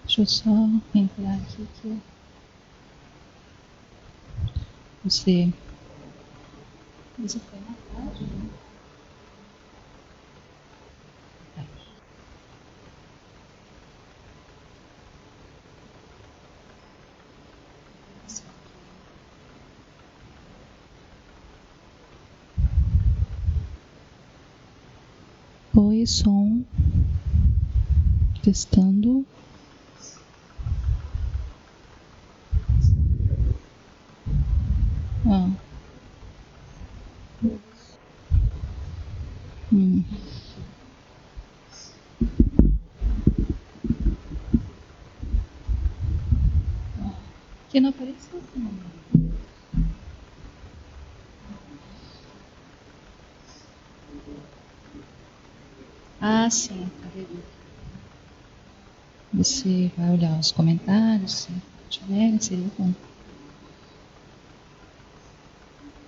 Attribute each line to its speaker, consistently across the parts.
Speaker 1: Deixa eu só entrar aqui que você foi na tarde, né? Oi, som. Testando. Ah. Que não apareceu também. Ah, sim, tá vendo? Você vai olhar os comentários, se tiver, seria bom.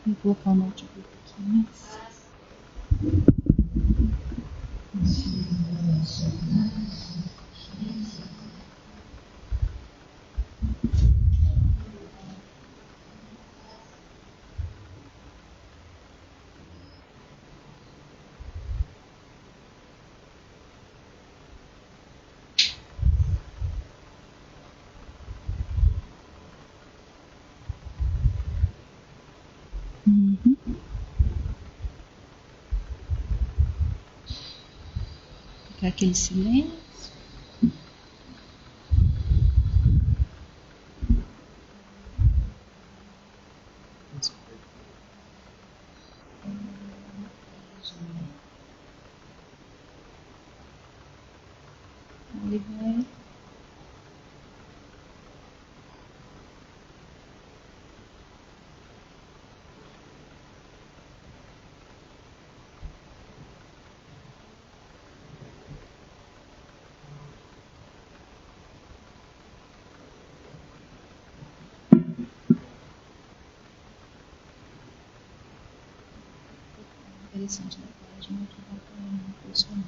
Speaker 1: Vou colocar o notebook aqui, mas... Ficar aquele silêncio. Ele vai... Interessante da página que dá para funcionar.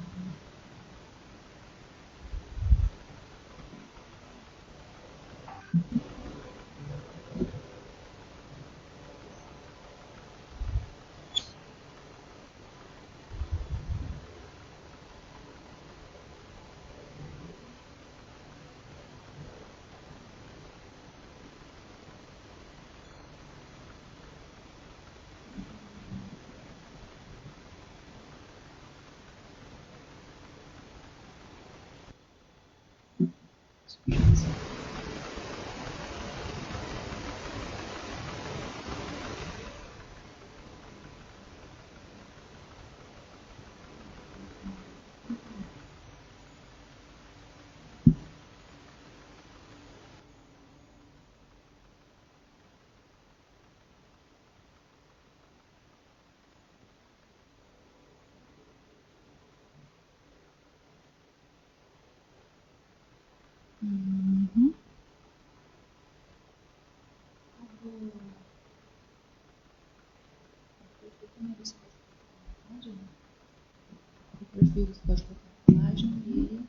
Speaker 1: O perfil você pode colocar a página e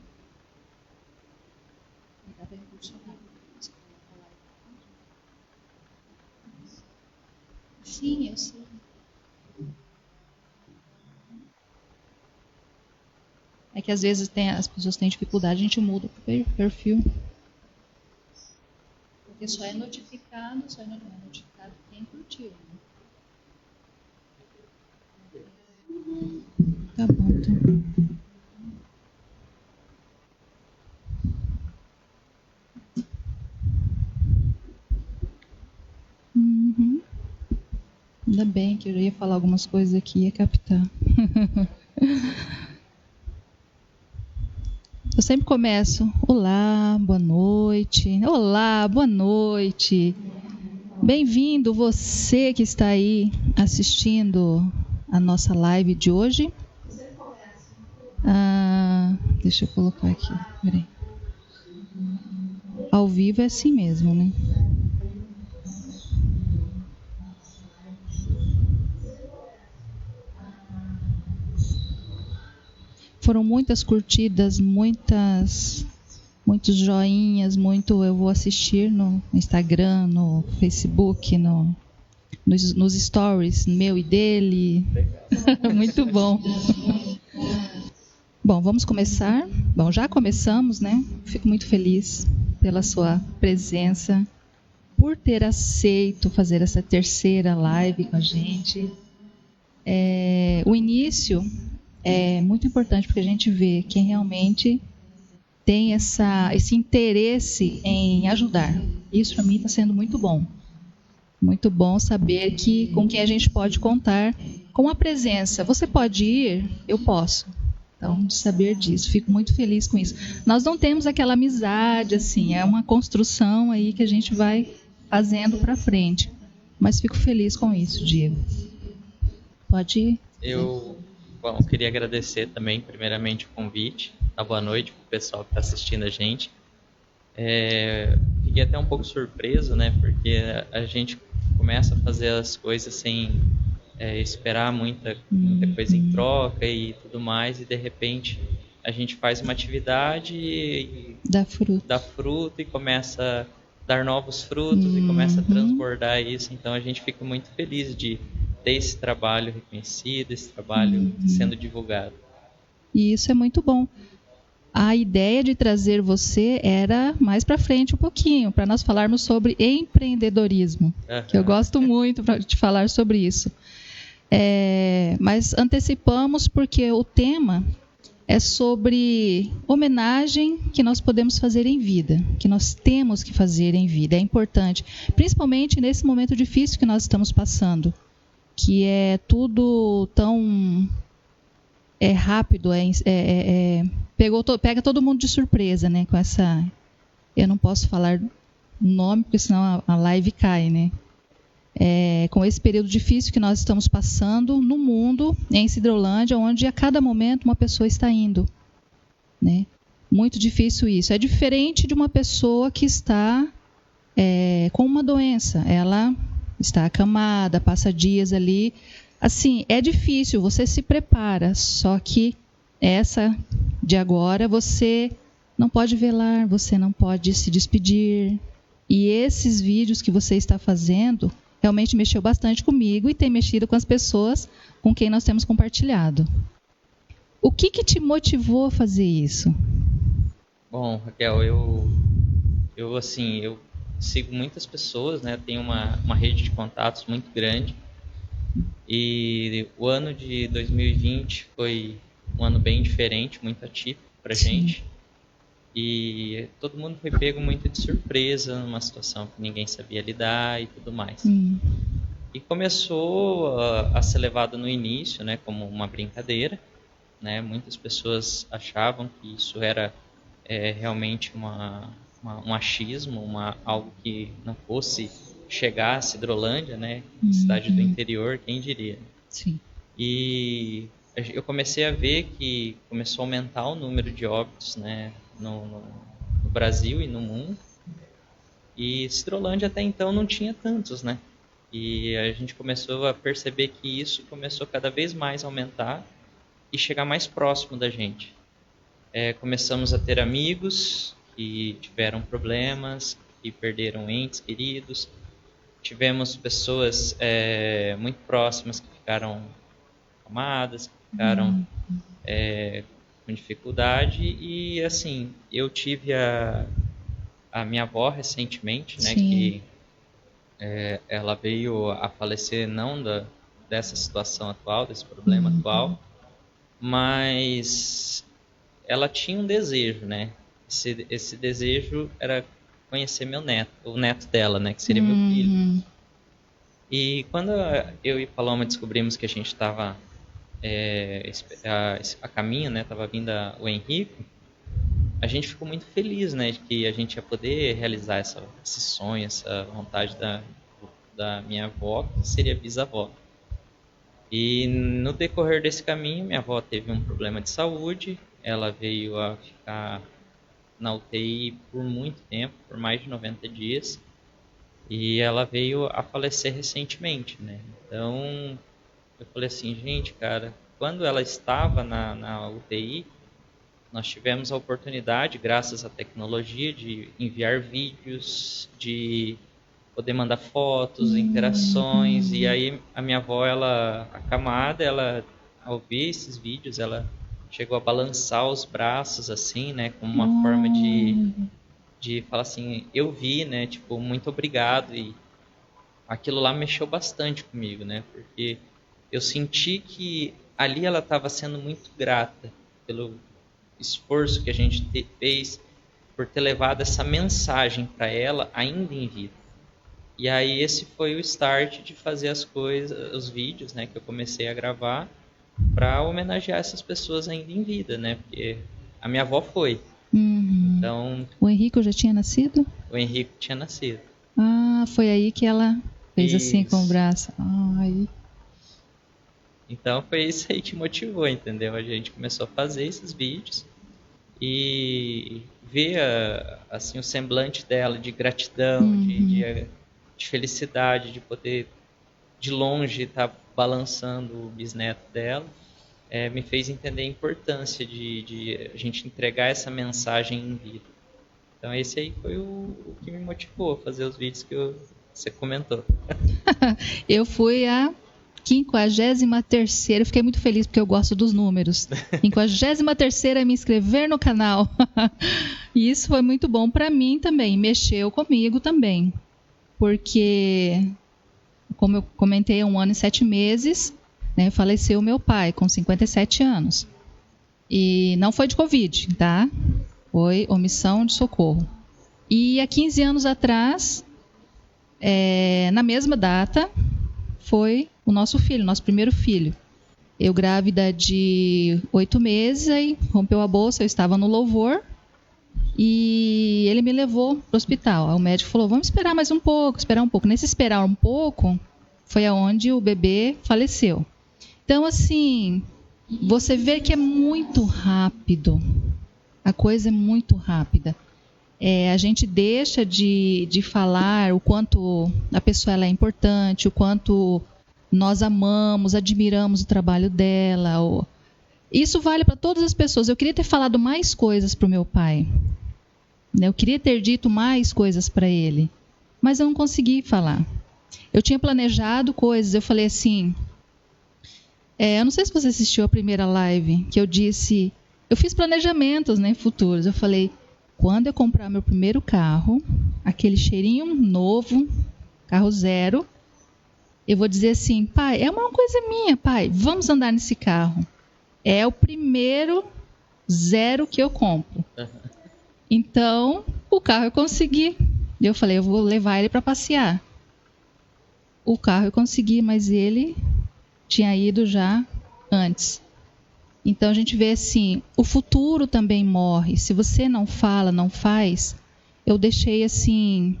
Speaker 1: dá para impulsionar. Você coloca lá e pode. Sim, eu sei. É que às vezes as pessoas têm dificuldade, a gente muda o perfil. Porque só é notificado quem curtiu. Né? Tá bom, então. Ainda bem que eu ia falar algumas coisas aqui e ia captar. Eu sempre começo, olá, boa noite, olá, boa noite. Bem-vindo você que está aí assistindo a nossa live de hoje. Deixa eu colocar aqui, peraí. Ao vivo é assim mesmo, né? foram muitas curtidas, muitos joinhas, eu vou assistir no Instagram, no Facebook, nos stories meu e dele. Muito bom. Bom, vamos começar. Bom, já começamos, né? Fico muito feliz pela sua presença, por ter aceito fazer essa terceira live com a gente. O início é muito importante porque a gente vê quem realmente tem esse interesse em ajudar. Isso para mim está sendo muito bom. Muito bom saber que com quem a gente pode contar com a presença. Você pode ir? Eu posso. Então, de saber disso, fico muito feliz com isso. Nós não temos aquela amizade, assim, é uma construção aí que a gente vai fazendo para frente. Mas fico feliz com isso, Diego. Pode ir?
Speaker 2: Eu queria agradecer também, primeiramente, o convite. Boa noite para o pessoal que está assistindo a gente. Fiquei até um pouco surpreso, né? Porque a gente começa a fazer as coisas sem esperar muita coisa em troca e tudo mais, e de repente a gente faz uma atividade e dá fruto e começa a dar novos frutos e começa a transbordar isso. Então a gente fica muito feliz de ter esse trabalho reconhecido, esse trabalho sendo divulgado.
Speaker 1: E isso é muito bom. A ideia de trazer você era mais para frente um pouquinho, para nós falarmos sobre empreendedorismo, que eu gosto muito de falar sobre isso. Mas antecipamos porque o tema é sobre homenagem que nós podemos fazer em vida, que nós temos que fazer em vida. É importante, principalmente nesse momento difícil que nós estamos passando, que é tudo tão rápido, pega todo mundo de surpresa, né? Com essa, eu não posso falar o nome porque senão a live cai, né? Com esse período difícil que nós estamos passando no mundo, em Sidrolândia, onde a cada momento uma pessoa está indo, né? Muito difícil isso. É diferente de uma pessoa que está com uma doença. Ela está acamada, passa dias ali. Assim, é difícil, você se prepara, só que essa de agora você não pode velar, você não pode se despedir. E esses vídeos que você está fazendo realmente mexeu bastante comigo e tem mexido com as pessoas com quem nós temos compartilhado. O que te motivou a fazer isso?
Speaker 2: Bom, Raquel, eu sigo muitas pessoas, né? Tenho uma rede de contatos muito grande. E o ano de 2020 foi um ano bem diferente, muito atípico para a gente. E todo mundo foi pego muito de surpresa, numa situação que ninguém sabia lidar e tudo mais. E começou a ser levado no início, né, como uma brincadeira, né? Muitas pessoas achavam que isso era realmente um achismo, algo que não fosse chegar a Sidrolândia, né, cidade do interior, quem diria.
Speaker 1: Sim.
Speaker 2: E eu comecei a ver que começou a aumentar o número de óbitos, né, no Brasil e no mundo. E Sidrolândia até então não tinha tantos, né? E a gente começou a perceber que isso começou cada vez mais a aumentar e chegar mais próximo da gente. Começamos a ter amigos que tiveram problemas, que perderam entes queridos. Tivemos pessoas muito próximas que ficaram amadas, que ficaram com dificuldade. E assim, eu tive a minha avó recentemente, né, que ela veio a falecer não dessa situação atual, desse problema atual, mas ela tinha um desejo, né? Esse desejo era conhecer meu neto, o neto dela, né, que seria meu filho. E quando eu e Paloma descobrimos que a gente estava a caminho, né, estava vindo o Henrico, a gente ficou muito feliz, né, de que a gente ia poder realizar esse sonho, essa vontade da minha avó, que seria bisavó. E no decorrer desse caminho, minha avó teve um problema de saúde, ela veio a ficar na UTI por muito tempo, por mais de 90 dias, e ela veio a falecer recentemente, né? Então, eu falei assim, gente, cara, quando ela estava na UTI, nós tivemos a oportunidade, graças à tecnologia, de enviar vídeos, de poder mandar fotos, interações. E aí a minha avó, acamada, ao ver esses vídeos, ela chegou a balançar os braços assim, né, como uma forma de falar assim, eu vi, né, tipo, muito obrigado. E aquilo lá mexeu bastante comigo, né, porque eu senti que ali ela estava sendo muito grata pelo esforço que a gente fez por ter levado essa mensagem para ela ainda em vida. E aí esse foi o start de fazer as coisas, os vídeos, né, que eu comecei a gravar para homenagear essas pessoas ainda em vida, né, porque a minha avó foi. Então,
Speaker 1: o Henrico já tinha nascido?
Speaker 2: O Henrico tinha nascido.
Speaker 1: Ah, foi aí que ela fez assim com o braço. Ai.
Speaker 2: Então foi isso aí que motivou, entendeu? A gente começou a fazer esses vídeos e ver assim, o semblante dela de gratidão, de felicidade, de poder de longe estar balançando o bisneto dela, me fez entender a importância de a gente entregar essa mensagem em vida. Então esse aí foi o que me motivou a fazer os vídeos que você comentou.
Speaker 1: Eu fui a 53ª, fiquei muito feliz porque eu gosto dos números. 53ª me inscrever no canal. E isso foi muito bom para mim também, mexeu comigo também. Porque, como eu comentei, há 1 ano e 7 meses, né, faleceu meu pai com 57 anos. E não foi de Covid, tá? Foi omissão de socorro. E há 15 anos atrás, na mesma data, foi o nosso filho, nosso primeiro filho. Eu grávida de 8 meses, aí rompeu a bolsa, eu estava no louvor e ele me levou para o hospital. Aí o médico falou, vamos esperar mais um pouco, esperar um pouco. Nesse esperar um pouco, foi aonde o bebê faleceu. Então, assim, você vê que é muito rápido. A coisa é muito rápida. A gente deixa de falar o quanto a pessoa ela é importante, o quanto nós amamos, admiramos o trabalho dela. Isso vale para todas as pessoas. Eu queria ter falado mais coisas para o meu pai. Eu queria ter dito mais coisas para ele. Mas eu não consegui falar. Eu tinha planejado coisas. Eu falei assim... eu não sei se você assistiu a primeira live, que eu disse... Eu fiz planejamentos, né, futuros. Eu falei... Quando eu comprar meu primeiro carro, aquele cheirinho novo, carro zero, eu vou dizer assim, pai, é uma coisa minha, pai, vamos andar nesse carro. É o primeiro zero que eu compro. Então, o carro eu consegui. Eu falei, eu vou levar ele para passear. O carro eu consegui, mas ele tinha ido já antes. Então a gente vê assim, o futuro também morre. Se você não fala, não faz. Eu deixei assim,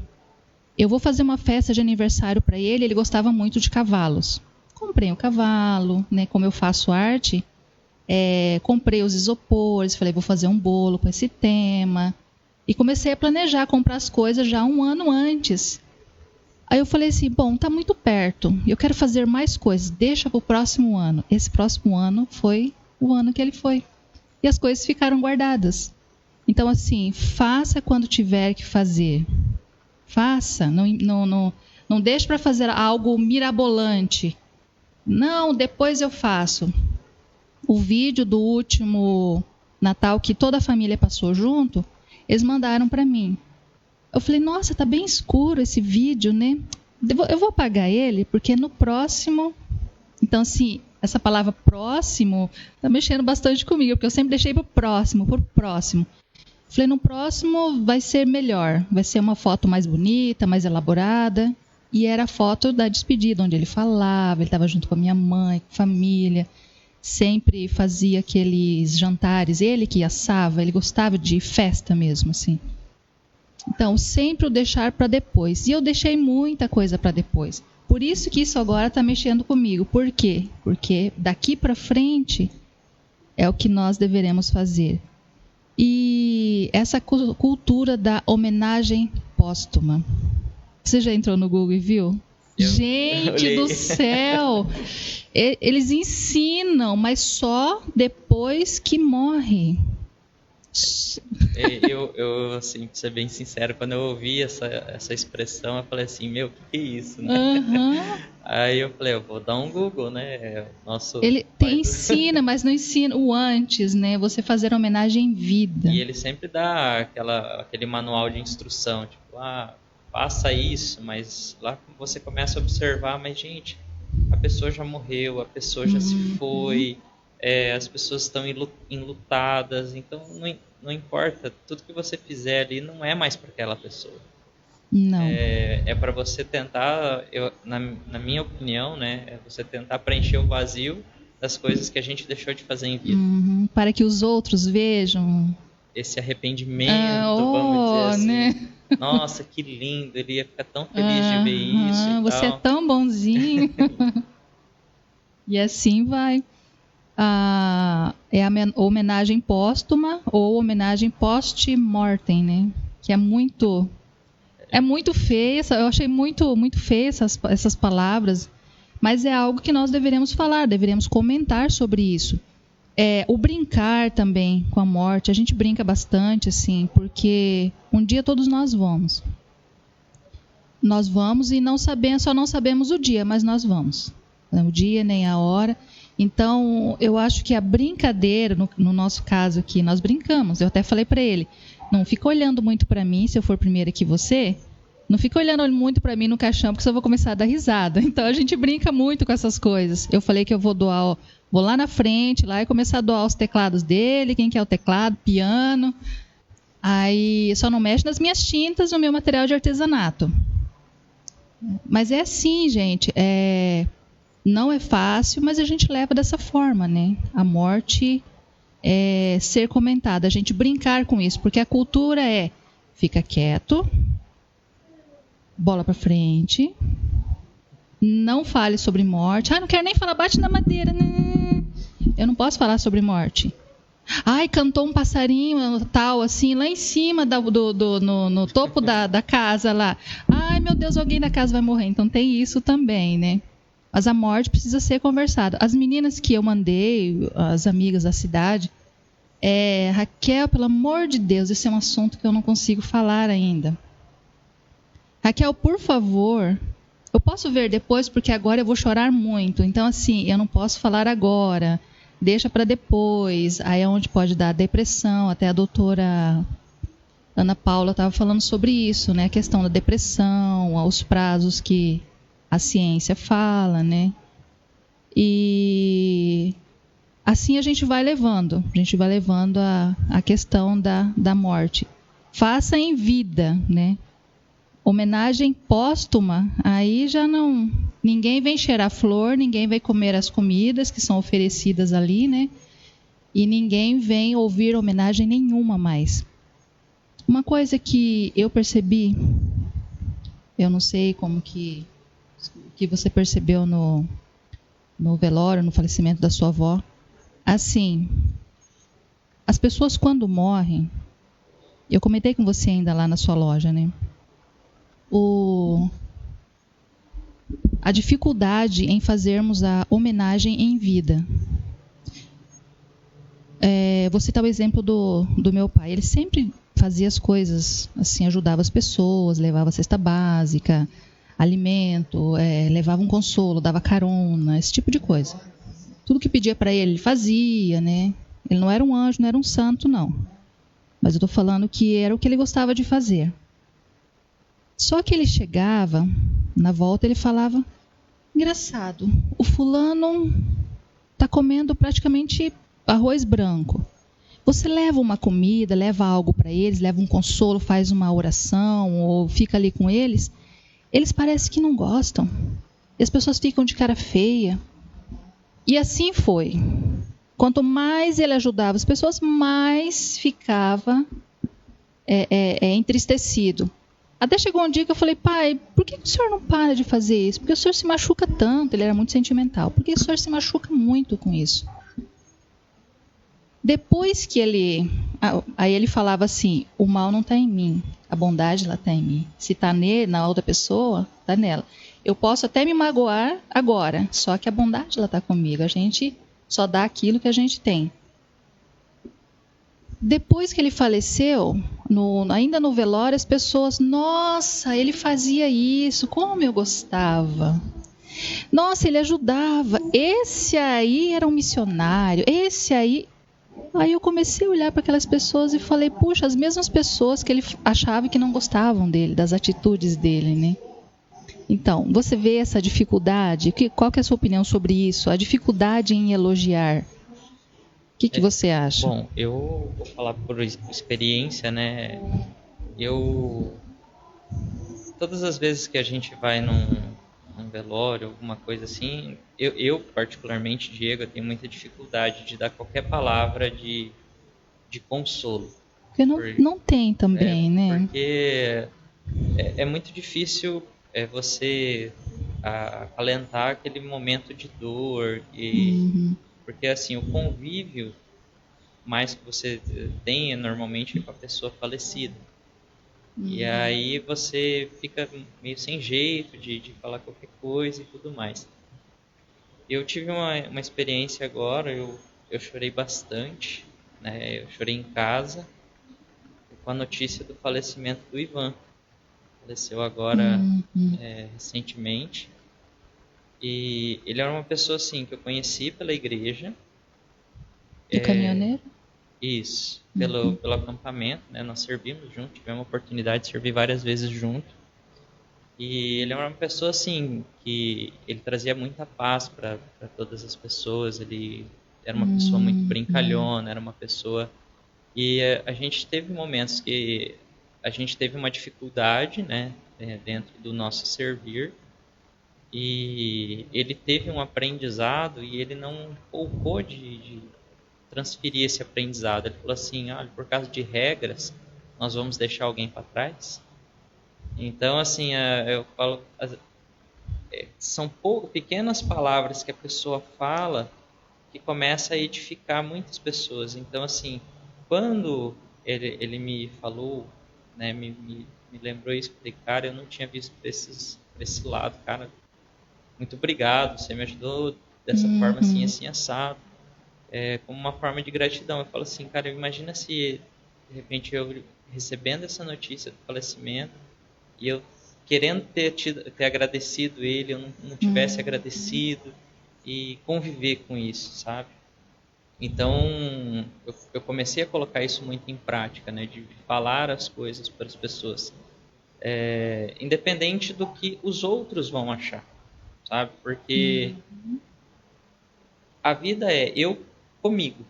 Speaker 1: eu vou fazer uma festa de aniversário para ele. Ele gostava muito de cavalos. Comprei um cavalo, né? Como eu faço arte, comprei os isopores. Falei, vou fazer um bolo com esse tema. E comecei a planejar, comprar as coisas já 1 ano antes. Aí eu falei assim, bom, tá muito perto. Eu quero fazer mais coisas. Deixa para o próximo ano. Esse próximo ano foi o ano que ele foi. E as coisas ficaram guardadas. Então, assim, faça quando tiver que fazer. Faça. Não deixe para fazer algo mirabolante. Não, depois eu faço. O vídeo do último Natal, que toda a família passou junto, eles mandaram para mim. Eu falei, nossa, tá bem escuro esse vídeo, né? Eu vou apagar ele, porque no próximo... Então, assim... Essa palavra próximo está mexendo bastante comigo, porque eu sempre deixei para o próximo. Falei, no próximo vai ser melhor, vai ser uma foto mais bonita, mais elaborada. E era a foto da despedida, onde ele falava, ele estava junto com a minha mãe, com a família. Sempre fazia aqueles jantares, ele que assava, ele gostava de festa mesmo, assim. Então, sempre o deixar para depois. E eu deixei muita coisa para depois. Por isso que isso agora está mexendo comigo. Por quê? Porque daqui para frente é o que nós deveremos fazer. E essa cultura da homenagem póstuma. Você já entrou no Google e viu? Gente do céu! Eles ensinam, mas só depois que morre.
Speaker 2: Eu, assim, pra ser bem sincero, quando eu ouvi essa expressão, eu falei assim, meu, que é isso, né?
Speaker 1: Uhum.
Speaker 2: Aí eu falei, eu vou dar um Google, né? Nosso
Speaker 1: Ele ensina, mas não ensina o antes, né? Você fazer homenagem em vida.
Speaker 2: E ele sempre dá aquele manual de instrução, tipo, faça isso, mas lá você começa a observar, mas gente, a pessoa já morreu, a pessoa já se foi, as pessoas estão enlutadas, então não importa, tudo que você fizer ali não é mais para aquela pessoa.
Speaker 1: Não.
Speaker 2: É para você tentar, na minha opinião, né, é você tentar preencher o vazio das coisas que a gente deixou de fazer em vida.
Speaker 1: Para que os outros vejam.
Speaker 2: Esse arrependimento, vamos dizer assim.
Speaker 1: Né?
Speaker 2: Nossa, que lindo, ele ia ficar tão feliz de ver isso e
Speaker 1: você
Speaker 2: tal.
Speaker 1: É tão bonzinho. E assim vai. É a homenagem póstuma ou homenagem post-mortem, né? Que é muito feia. Eu achei muito feia essas palavras, mas é algo que nós deveremos falar, deveremos comentar sobre isso. O brincar também com a morte, a gente brinca bastante, assim, porque um dia todos nós vamos. Nós vamos e só não sabemos o dia, mas nós vamos. Não o dia nem a hora. Então, eu acho que a brincadeira, no nosso caso aqui, nós brincamos. Eu até falei para ele, não fica olhando muito para mim, se eu for primeiro que você, não fica olhando muito para mim no caixão, porque senão eu vou começar a dar risada. Então, a gente brinca muito com essas coisas. Eu falei que eu vou lá na frente lá e começar a doar os teclados dele, quem quer o teclado, piano. Aí, só não mexe nas minhas tintas, no meu material de artesanato. Mas é assim, gente, não é fácil, mas a gente leva dessa forma, né? A morte é ser comentada, a gente brincar com isso, porque a cultura fica quieto, bola pra frente, não fale sobre morte. Não quero nem falar, bate na madeira, né? Eu não posso falar sobre morte. Cantou um passarinho tal, assim, lá em cima no topo da casa lá. Meu Deus, alguém da casa vai morrer. Então tem isso também, né? Mas a morte precisa ser conversada. As meninas que eu mandei, as amigas da cidade, Raquel, pelo amor de Deus, esse é um assunto que eu não consigo falar ainda. Raquel, por favor, eu posso ver depois, porque agora eu vou chorar muito. Então, assim, eu não posso falar agora. Deixa para depois. Aí é onde pode dar depressão. Até a doutora Ana Paula estava falando sobre isso, né? A questão da depressão, os prazos que a ciência fala, né? E assim a gente vai levando a questão da morte. Faça em vida, né? Homenagem póstuma, aí já não... Ninguém vem cheirar flor, ninguém vai comer as comidas que são oferecidas ali, né? E ninguém vem ouvir homenagem nenhuma mais. Uma coisa que eu percebi, eu não sei como que você percebeu no velório, no falecimento da sua avó. Assim, as pessoas quando morrem, eu comentei com você ainda lá na sua loja, né? A dificuldade em fazermos a homenagem em vida. Vou citar o exemplo do meu pai. Ele sempre fazia as coisas, assim, ajudava as pessoas, levava cesta básica, alimento, levava um consolo, dava carona, esse tipo de coisa. Tudo que pedia para ele fazia, né? Ele não era um anjo, não era um santo, não. Mas eu estou falando que era o que ele gostava de fazer. Só que ele chegava, na volta ele falava, engraçado, o fulano está comendo praticamente arroz branco. Você leva uma comida, leva algo para eles, leva um consolo, faz uma oração ou fica ali com eles, eles parecem que não gostam. E as pessoas ficam de cara feia. E assim foi. Quanto mais ele ajudava as pessoas, mais ficava entristecido. Até chegou um dia que eu falei, pai, por que o senhor não para de fazer isso? Porque o senhor se machuca tanto, ele era muito sentimental. Por que o senhor se machuca muito com isso? Depois que aí ele falava assim, o mal não está em mim, a bondade ela está em mim. Se está na outra pessoa, está nela. Eu posso até me magoar agora, só que a bondade ela está comigo. A gente só dá aquilo que a gente tem. Depois que ele faleceu, ainda no velório, as pessoas, nossa, ele fazia isso, como eu gostava. Nossa, ele ajudava. Esse aí era um missionário. Esse aí. Aí eu comecei a olhar para aquelas pessoas e falei, puxa, as mesmas pessoas que ele achava que não gostavam dele, das atitudes dele, né? Então, você vê essa dificuldade? Qual que é a sua opinião sobre isso? A dificuldade em elogiar. O que você acha?
Speaker 2: Bom, eu vou falar por experiência, né? Todas as vezes que a gente vai num velório, alguma coisa assim, eu particularmente, Diego, eu tenho muita dificuldade de dar qualquer palavra de consolo.
Speaker 1: Porque não tem também, né?
Speaker 2: Porque é muito difícil você acalentar aquele momento de dor. Porque assim, o convívio mais que você tem normalmente com a pessoa falecida. E aí você fica meio sem jeito de falar qualquer coisa e tudo mais. Eu tive uma experiência agora, eu chorei bastante, né? Eu chorei em casa com a notícia do falecimento do Ivan. Faleceu agora recentemente. E ele era uma pessoa assim que eu conheci pela igreja.
Speaker 1: Do caminhoneiro?
Speaker 2: Isso, pelo acampamento, né? Nós servimos juntos, tivemos a oportunidade de servir várias vezes junto. E ele era uma pessoa assim que ele trazia muita paz para todas as pessoas. Ele era uma pessoa muito brincalhona, era uma pessoa. E a gente teve momentos que a gente teve uma dificuldade, né, dentro do nosso servir. E ele teve um aprendizado e ele não poupou de transferir esse aprendizado. Ele falou assim: olha, por causa de regras, nós vamos deixar alguém para trás. Então, assim, eu falo, são pequenas palavras que a pessoa fala que começa a edificar muitas pessoas. Então, assim, quando ele me falou, né, me lembrou isso, eu falei, cara, eu não tinha visto esse lado, cara, muito obrigado, você me ajudou dessa forma assim, assim, assado. Como uma forma de gratidão. Eu falo assim, cara, imagina se de repente eu recebendo essa notícia do falecimento e eu querendo ter agradecido ele, eu não tivesse agradecido e conviver com isso, sabe? Então eu comecei a colocar isso muito em prática, né? De falar as coisas para as pessoas, independente do que os outros vão achar, sabe? Porque a vida é eu comigo.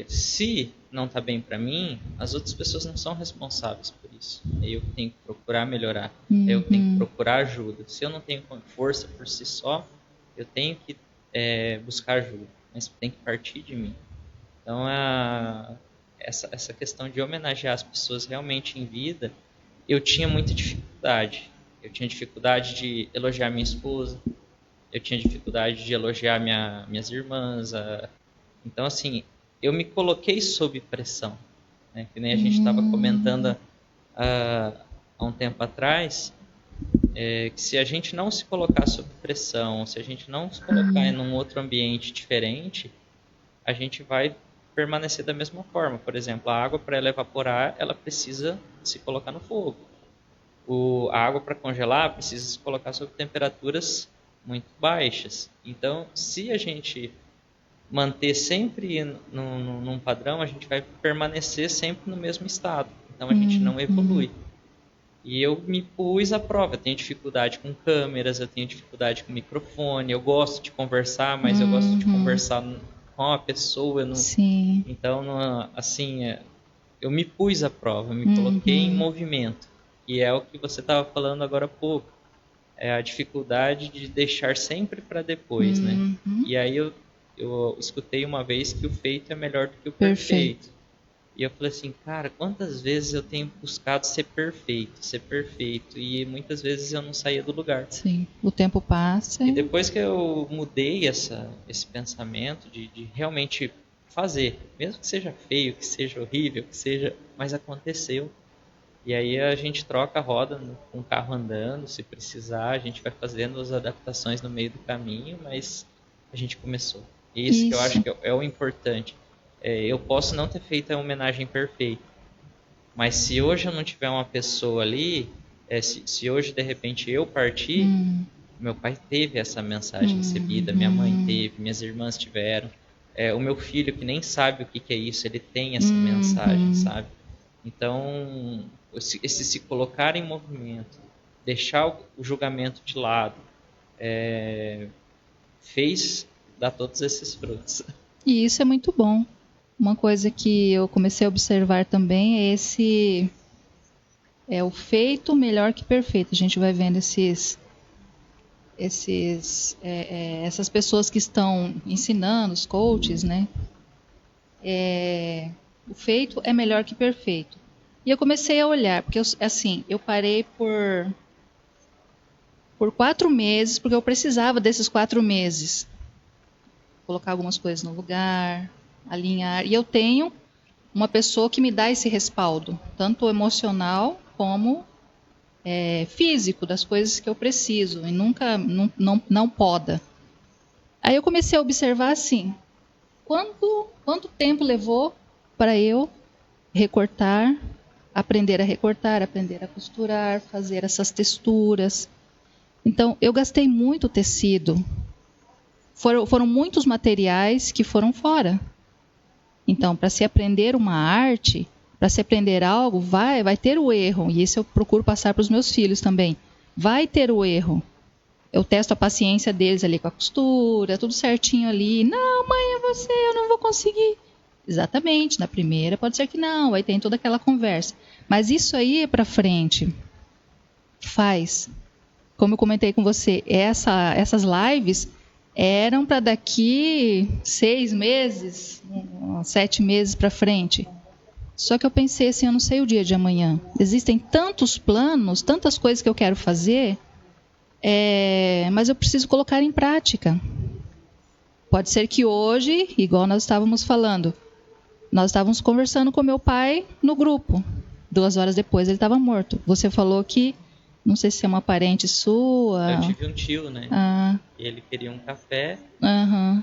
Speaker 2: Se não está bem para mim, as outras pessoas não são responsáveis por isso. É eu que tenho que procurar melhorar. É eu que tenho que procurar ajuda. Se eu não tenho força por si só, eu tenho que buscar ajuda. Mas tem que partir de mim. Então, essa questão de homenagear as pessoas realmente em vida, eu tinha muita dificuldade. Eu tinha dificuldade de elogiar minha esposa. Eu tinha dificuldade de elogiar minhas irmãs. Então, assim, eu me coloquei sob pressão, né? Que nem a gente estava comentando há um tempo atrás, que se a gente não se colocar sob pressão, se a gente não se colocar em um outro ambiente diferente, a gente vai permanecer da mesma forma. Por exemplo, a água, para ela evaporar, ela precisa se colocar no fogo. A água, para congelar, precisa se colocar sob temperaturas muito baixas. Então, se a gente manter sempre num padrão, a gente vai permanecer sempre no mesmo estado. Então a gente não evolui. E eu me pus à prova. Eu tenho dificuldade com câmeras, eu tenho dificuldade com microfone. Eu gosto de conversar, mas eu gosto de conversar com a pessoa.
Speaker 1: Sim.
Speaker 2: Então, assim, eu me pus à prova, eu me coloquei em movimento. E é o que você estava falando agora há pouco. É a dificuldade de deixar sempre para depois, né? E aí eu escutei uma vez que o feito é melhor do que o perfeito. E eu falei assim, cara, quantas vezes eu tenho buscado ser perfeito, e muitas vezes eu não saía do lugar.
Speaker 1: Sim, o tempo passa.
Speaker 2: E depois que eu mudei esse pensamento de realmente fazer, mesmo que seja feio, que seja horrível, que seja, mas aconteceu. E aí a gente troca a roda com o carro andando, se precisar, a gente vai fazendo as adaptações no meio do caminho, mas a gente começou. Isso que eu acho que é o importante. eu posso não ter feito a homenagem perfeita, mas se hoje eu não tiver uma pessoa ali, se hoje de repente eu partir, meu pai teve essa mensagem recebida, minha mãe teve, minhas irmãs tiveram, o meu filho que nem sabe o que é isso, ele tem essa mensagem, sabe? Então, esse se colocar em movimento, deixar o julgamento de lado, fez dar todos esses frutos.
Speaker 1: E isso é muito bom. Uma coisa que eu comecei a observar também é o feito melhor que perfeito. A gente vai vendo essas pessoas que estão ensinando, os coaches, né? O feito é melhor que perfeito. E eu comecei a olhar, porque eu parei por 4 meses, porque eu precisava desses 4 meses. Colocar algumas coisas no lugar, alinhar. E eu tenho uma pessoa que me dá esse respaldo, tanto emocional como físico, das coisas que eu preciso, e nunca, não poda. Aí eu comecei a observar assim, quanto tempo levou para eu aprender a costurar, fazer essas texturas. Então, eu gastei muito tecido. Foram muitos materiais que foram fora. Então, para se aprender uma arte, para se aprender algo, vai ter o erro. E isso eu procuro passar para os meus filhos também. Vai ter o erro. Eu testo a paciência deles ali com a costura, tudo certinho ali. Não, mãe, é você, eu não vou conseguir. Exatamente, na primeira pode ser que não, aí tem toda aquela conversa. Mas isso aí é para frente. Faz. Como eu comentei com você, essas lives eram para daqui 6 meses, 7 meses para frente. Só que eu pensei assim, eu não sei o dia de amanhã. Existem tantos planos, tantas coisas que eu quero fazer, mas eu preciso colocar em prática. Pode ser que hoje, igual nós estávamos falando, nós estávamos conversando com meu pai no grupo. 2 horas depois ele estava morto. Você falou que, não sei se é uma parente sua.
Speaker 2: Eu tive um tio, né? E ele queria um café.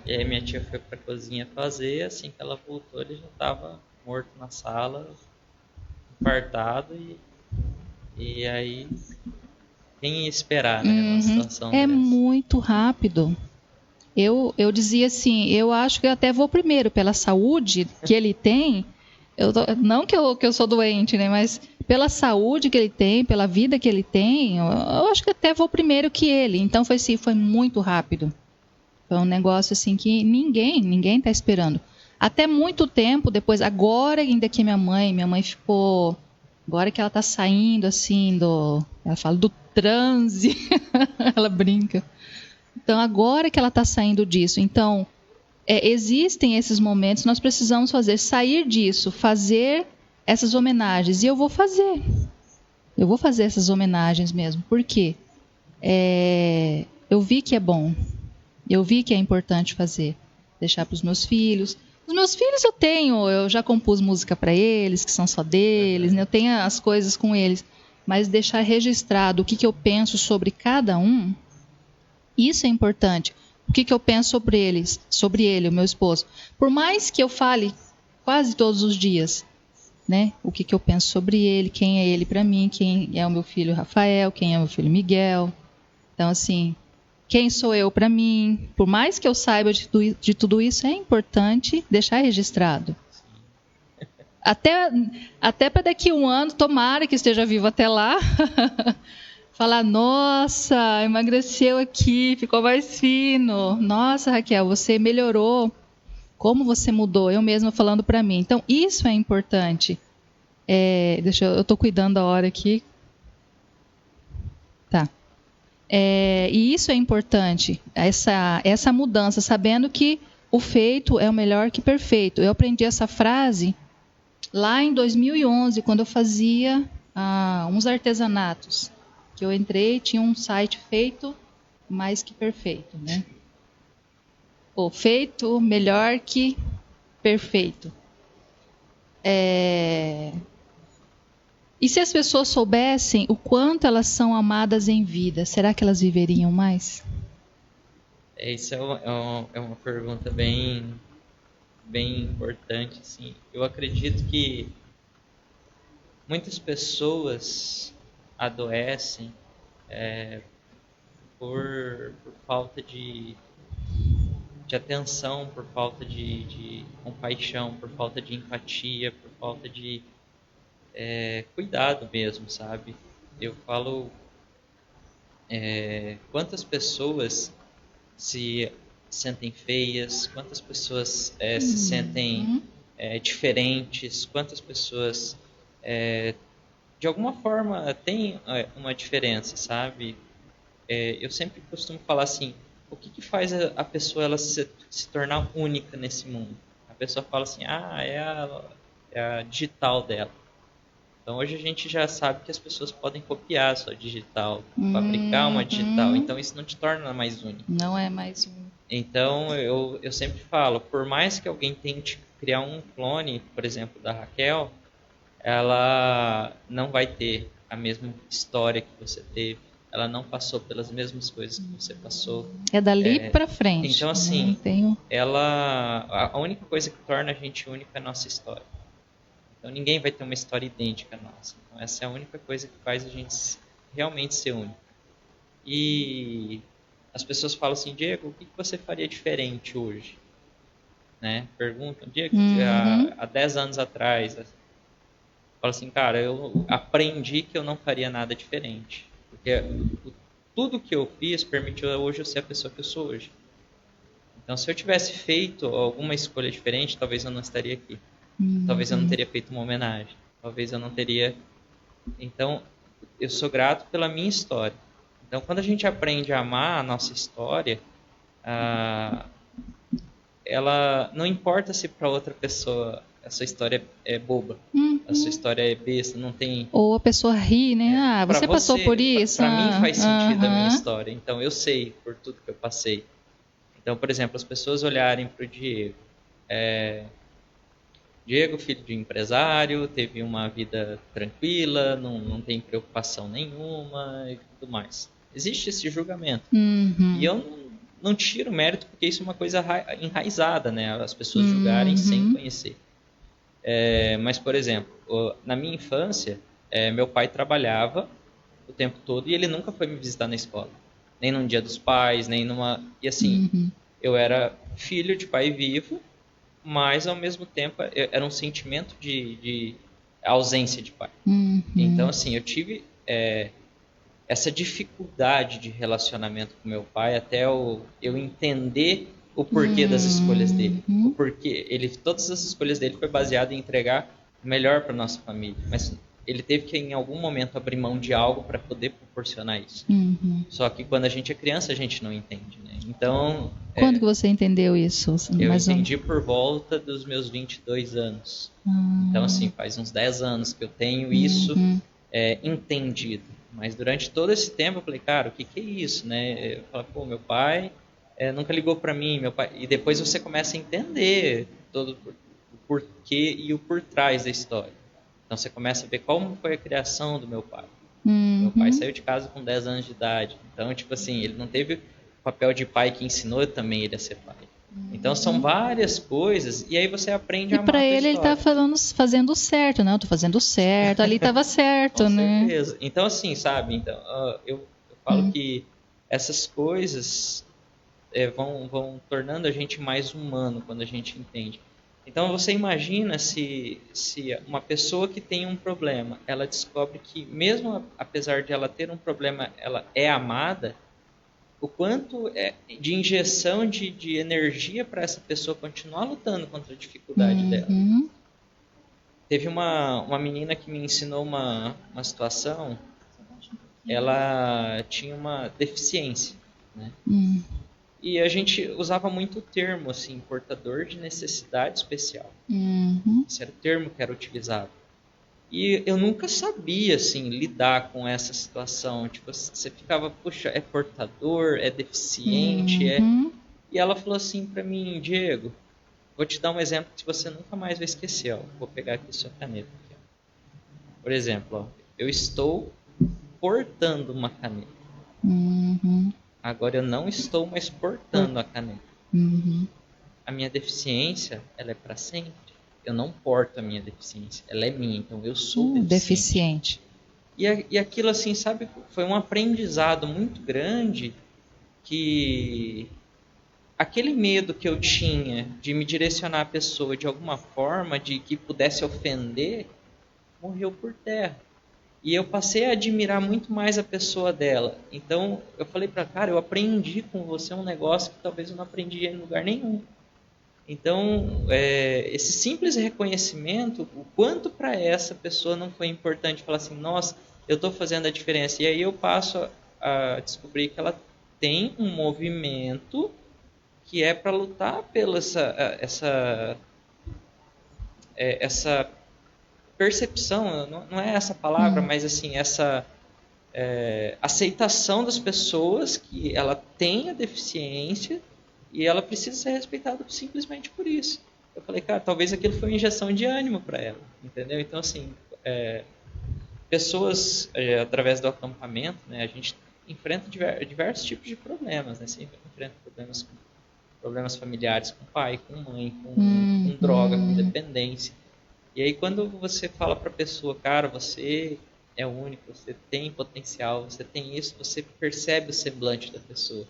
Speaker 2: E aí minha tia foi para a cozinha fazer. Assim que ela voltou, ele já estava morto na sala, infartado. E aí, quem ia esperar, né? Uma situação dessa.
Speaker 1: Muito rápido. Eu dizia assim, eu acho que eu até vou primeiro pela saúde que ele tem. Não que eu sou doente, né? Mas pela saúde que ele tem, pela vida que ele tem, eu acho que até vou primeiro que ele. Então foi muito rápido. Foi um negócio assim que ninguém está esperando. Até muito tempo depois, agora ainda que minha mãe ficou, agora que ela está saindo assim ela fala do transe, ela brinca. Então agora que ela está saindo disso, então existem esses momentos, nós precisamos sair disso, fazer essas homenagens. E eu vou fazer essas homenagens mesmo. Por quê? Eu vi que é bom, eu vi que é importante fazer, deixar para os meus filhos. Os meus filhos eu já compus música para eles, que são só deles, né? Eu tenho as coisas com eles, mas deixar registrado o que eu penso sobre cada um, isso é importante. O que eu penso sobre ele, o meu esposo. Por mais que eu fale quase todos os dias, né? O que eu penso sobre ele, quem é ele para mim, quem é o meu filho Rafael, quem é o meu filho Miguel. Então, assim, quem sou eu para mim? Por mais que eu saiba de tudo isso, é importante deixar registrado. Até para daqui a 1 ano, tomara que esteja vivo até lá, falar, nossa, emagreceu aqui, ficou mais fino. Nossa, Raquel, você melhorou. Como você mudou? Eu mesma falando para mim. Então, isso é importante. Eu estou cuidando da hora aqui. Tá. E isso é importante, essa mudança, sabendo que o feito é o melhor que perfeito. Eu aprendi essa frase lá em 2011, quando eu fazia uns artesanatos. Que eu entrei, tinha um site feito mais que perfeito, né? Ou feito melhor que perfeito. E se as pessoas soubessem o quanto elas são amadas em vida, será que elas viveriam mais?
Speaker 2: Isso é uma pergunta bem bem importante, assim. Eu acredito que muitas pessoas adoecem por falta de atenção, por falta de compaixão, por falta de empatia, por falta de cuidado mesmo, sabe? Eu falo quantas pessoas se sentem feias, quantas pessoas se sentem diferentes, quantas pessoas de alguma forma têm uma diferença, sabe? Eu sempre costumo falar assim, o que faz a pessoa ela se tornar única nesse mundo? A pessoa fala assim, é a digital dela. Então hoje a gente já sabe que as pessoas podem copiar a sua digital, fabricar uma digital, então isso não te torna mais único.
Speaker 1: Não é mais um.
Speaker 2: Então eu sempre falo, por mais que alguém tente criar um clone, por exemplo, da Raquel, ela não vai ter a mesma história que você teve, ela não passou pelas mesmas coisas que você passou.
Speaker 1: É dali pra frente.
Speaker 2: Então assim, a única coisa que torna a gente única é a nossa história. Então ninguém vai ter uma história idêntica à nossa. Então essa é a única coisa que faz a gente realmente ser único. E as pessoas falam assim, Diego, o que você faria diferente hoje? Né? Perguntam, Diego, há 10 anos atrás. Fala assim, cara, eu aprendi que eu não faria nada diferente. Porque tudo que eu fiz permitiu hoje eu ser a pessoa que eu sou hoje. Então se eu tivesse feito alguma escolha diferente, talvez eu não estaria aqui. Talvez eu não teria feito uma homenagem. Talvez eu não teria... Então, eu sou grato pela minha história. Então, quando a gente aprende a amar a nossa história, ela não importa se para outra pessoa a sua história é boba, a sua história é besta, não tem...
Speaker 1: Ou a pessoa ri, né? Você passou por isso?
Speaker 2: Para mim faz sentido a minha história. Então, eu sei por tudo que eu passei. Então, por exemplo, as pessoas olharem para o Diego... Diego, filho de empresário, teve uma vida tranquila, não tem preocupação nenhuma e tudo mais. Existe esse julgamento. E eu não tiro mérito porque isso é uma coisa enraizada, né? As pessoas julgarem sem conhecer. Mas, por exemplo, na minha infância, meu pai trabalhava o tempo todo e ele nunca foi me visitar na escola. Nem num dia dos pais, nem numa... E assim, eu era filho de pai vivo, mas ao mesmo tempo era um sentimento de ausência de pai. Então assim, eu tive essa dificuldade de relacionamento com meu pai até eu entender o porquê das escolhas dele. O porquê todas as escolhas dele foi baseado em entregar o melhor para nossa família, mas ele teve que em algum momento abrir mão de algo para poder proporcionar isso. Só que quando a gente é criança a gente não entende, né? Então
Speaker 1: quando que você entendeu isso?
Speaker 2: Eu entendi por volta dos meus 22 anos. Então assim, faz uns 10 anos que eu tenho isso entendido. Mas durante todo esse tempo eu falei, cara, o que é isso, né? Eu falei, pô, meu pai nunca ligou para mim, meu pai... E depois você começa a entender todo o porquê e o por trás da história. Então você começa a ver como foi a criação do meu pai. Meu pai saiu de casa com 10 anos de idade. Então, tipo assim, ele não teve o papel de pai que ensinou também ele a ser pai. Então são várias coisas e aí você aprende a amar a
Speaker 1: para ele
Speaker 2: história.
Speaker 1: Ele tá fazendo certo, né? Eu tô fazendo certo, ali estava certo, né?
Speaker 2: Com certeza. Então assim, sabe? Então, eu falo que essas coisas vão tornando a gente mais humano quando a gente entende. Então você imagina se uma pessoa que tem um problema, ela descobre que mesmo apesar de ela ter um problema, ela é amada, o quanto de injeção de energia para essa pessoa continuar lutando contra a dificuldade dela. Teve uma menina que me ensinou uma situação, ela tinha uma deficiência, né? E a gente usava muito o termo, assim, portador de necessidade especial. Esse era o termo que era utilizado. E eu nunca sabia, assim, lidar com essa situação. Tipo, você ficava, puxa, é portador, é deficiente, E ela falou assim pra mim, Diego, vou te dar um exemplo que você nunca mais vai esquecer, ó. Vou pegar aqui sua caneta. Aqui, ó. Por exemplo, ó, eu estou portando uma caneta. Agora eu não estou mais portando a caneta. a minha deficiência, ela é para sempre. Eu não porto a minha deficiência, ela é minha, então eu sou deficiente. E aquilo assim, sabe, foi um aprendizado muito grande, que aquele medo que eu tinha de me direcionar a pessoa de alguma forma, de que pudesse ofender, morreu por terra. E eu passei a admirar muito mais a pessoa dela. Então eu falei para cara, eu aprendi com você um negócio que talvez eu não aprendi em lugar nenhum. Então, esse simples reconhecimento, o quanto para essa pessoa não foi importante falar assim, nossa, eu estou fazendo a diferença. E aí eu passo a descobrir que ela tem um movimento que é para lutar pela essa percepção, não é essa palavra, mas assim, essa aceitação das pessoas que ela tem a deficiência e ela precisa ser respeitada simplesmente por isso. Eu falei, cara, talvez aquilo foi uma injeção de ânimo para ela, entendeu? Então, assim, pessoas, através do acampamento, né, a gente enfrenta diversos tipos de problemas, né? Sempre enfrenta problemas familiares com pai, com mãe, com droga, com dependência. E aí quando você fala para a pessoa, cara, você é único, você tem potencial, você tem isso, você percebe o semblante da pessoa.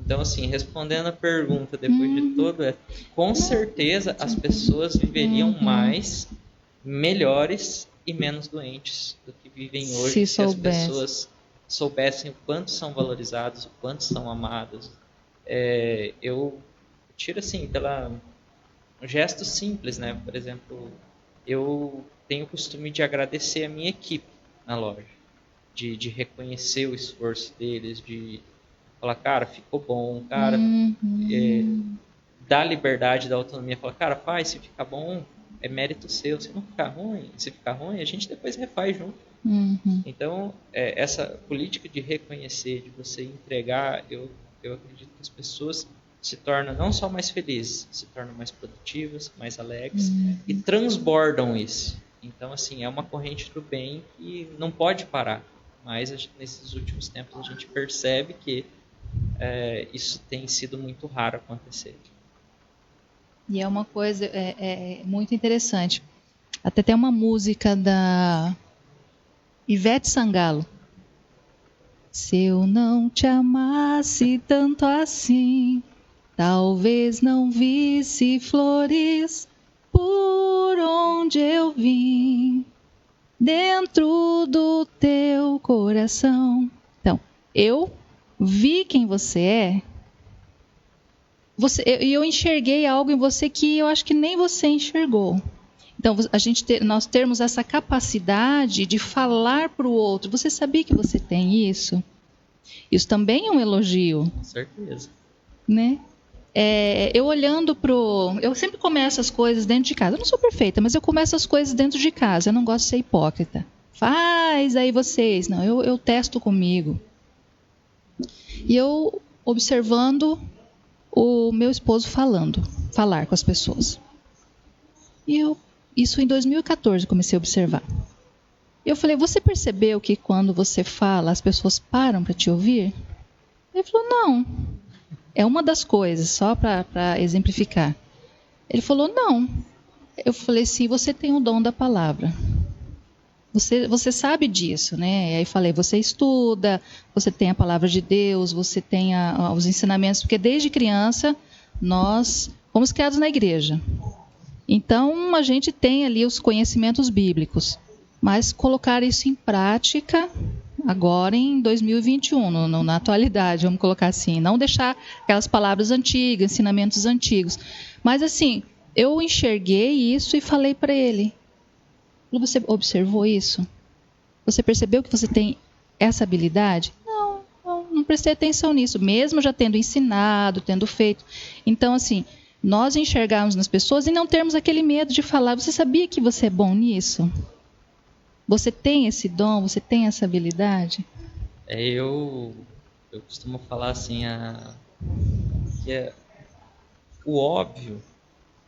Speaker 2: Então, assim, respondendo a pergunta depois de tudo, com certeza as pessoas viveriam mais, melhores e menos doentes do que vivem hoje, se as pessoas soubessem o quanto são valorizados, o quanto são amados. Eu tiro assim, um gesto simples, né? Por exemplo, eu tenho o costume de agradecer a minha equipe na loja, de reconhecer o esforço deles, de falar, cara, ficou bom, cara, dá liberdade, dá autonomia, falar, cara, faz, se ficar bom, é mérito seu, se não ficar ruim, se ficar ruim, a gente depois refaz junto. Então, essa política de reconhecer, de você entregar, eu acredito que as pessoas se tornam não só mais felizes, se tornam mais produtivas, mais alegres e transbordam isso. Então, assim, é uma corrente do bem que não pode parar. Mas nesses últimos tempos a gente percebe que isso tem sido muito raro acontecer.
Speaker 1: E é uma coisa muito interessante. Até tem uma música da Ivete Sangalo. Se eu não te amasse tanto assim, talvez não visse flores por onde eu vim, dentro do teu coração. Então, eu vi quem você é, e eu enxerguei algo em você que eu acho que nem você enxergou. Então, nós termos essa capacidade de falar para o outro. Você sabia que você tem isso? Isso também é um elogio.
Speaker 2: Com certeza.
Speaker 1: Né? Eu olhando eu sempre começo as coisas dentro de casa. Eu não sou perfeita, mas eu começo as coisas dentro de casa. Eu não gosto de ser hipócrita. Faz aí vocês. Não, eu testo comigo. E eu observando o meu esposo falar com as pessoas. E isso em 2014 comecei a observar. Eu falei, você percebeu que quando você fala, as pessoas param para te ouvir? Ele falou, não. É uma das coisas, só para exemplificar. Ele falou, não. Eu falei, sim, você tem o dom da palavra. Você sabe disso, né? E aí falei, você estuda, você tem a palavra de Deus, você tem os ensinamentos, porque desde criança nós fomos criados na igreja. Então a gente tem ali os conhecimentos bíblicos, mas colocar isso em prática agora em 2021, na atualidade, vamos colocar assim, não deixar aquelas palavras antigas, ensinamentos antigos. Mas assim, eu enxerguei isso e falei para ele, você observou isso? Você percebeu que você tem essa habilidade? Não prestei atenção nisso, mesmo já tendo ensinado, tendo feito. Então, assim, nós enxergarmos nas pessoas e não termos aquele medo de falar, você sabia que você é bom nisso? Você tem esse dom, você tem essa habilidade?
Speaker 2: Eu costumo falar assim, que é o óbvio,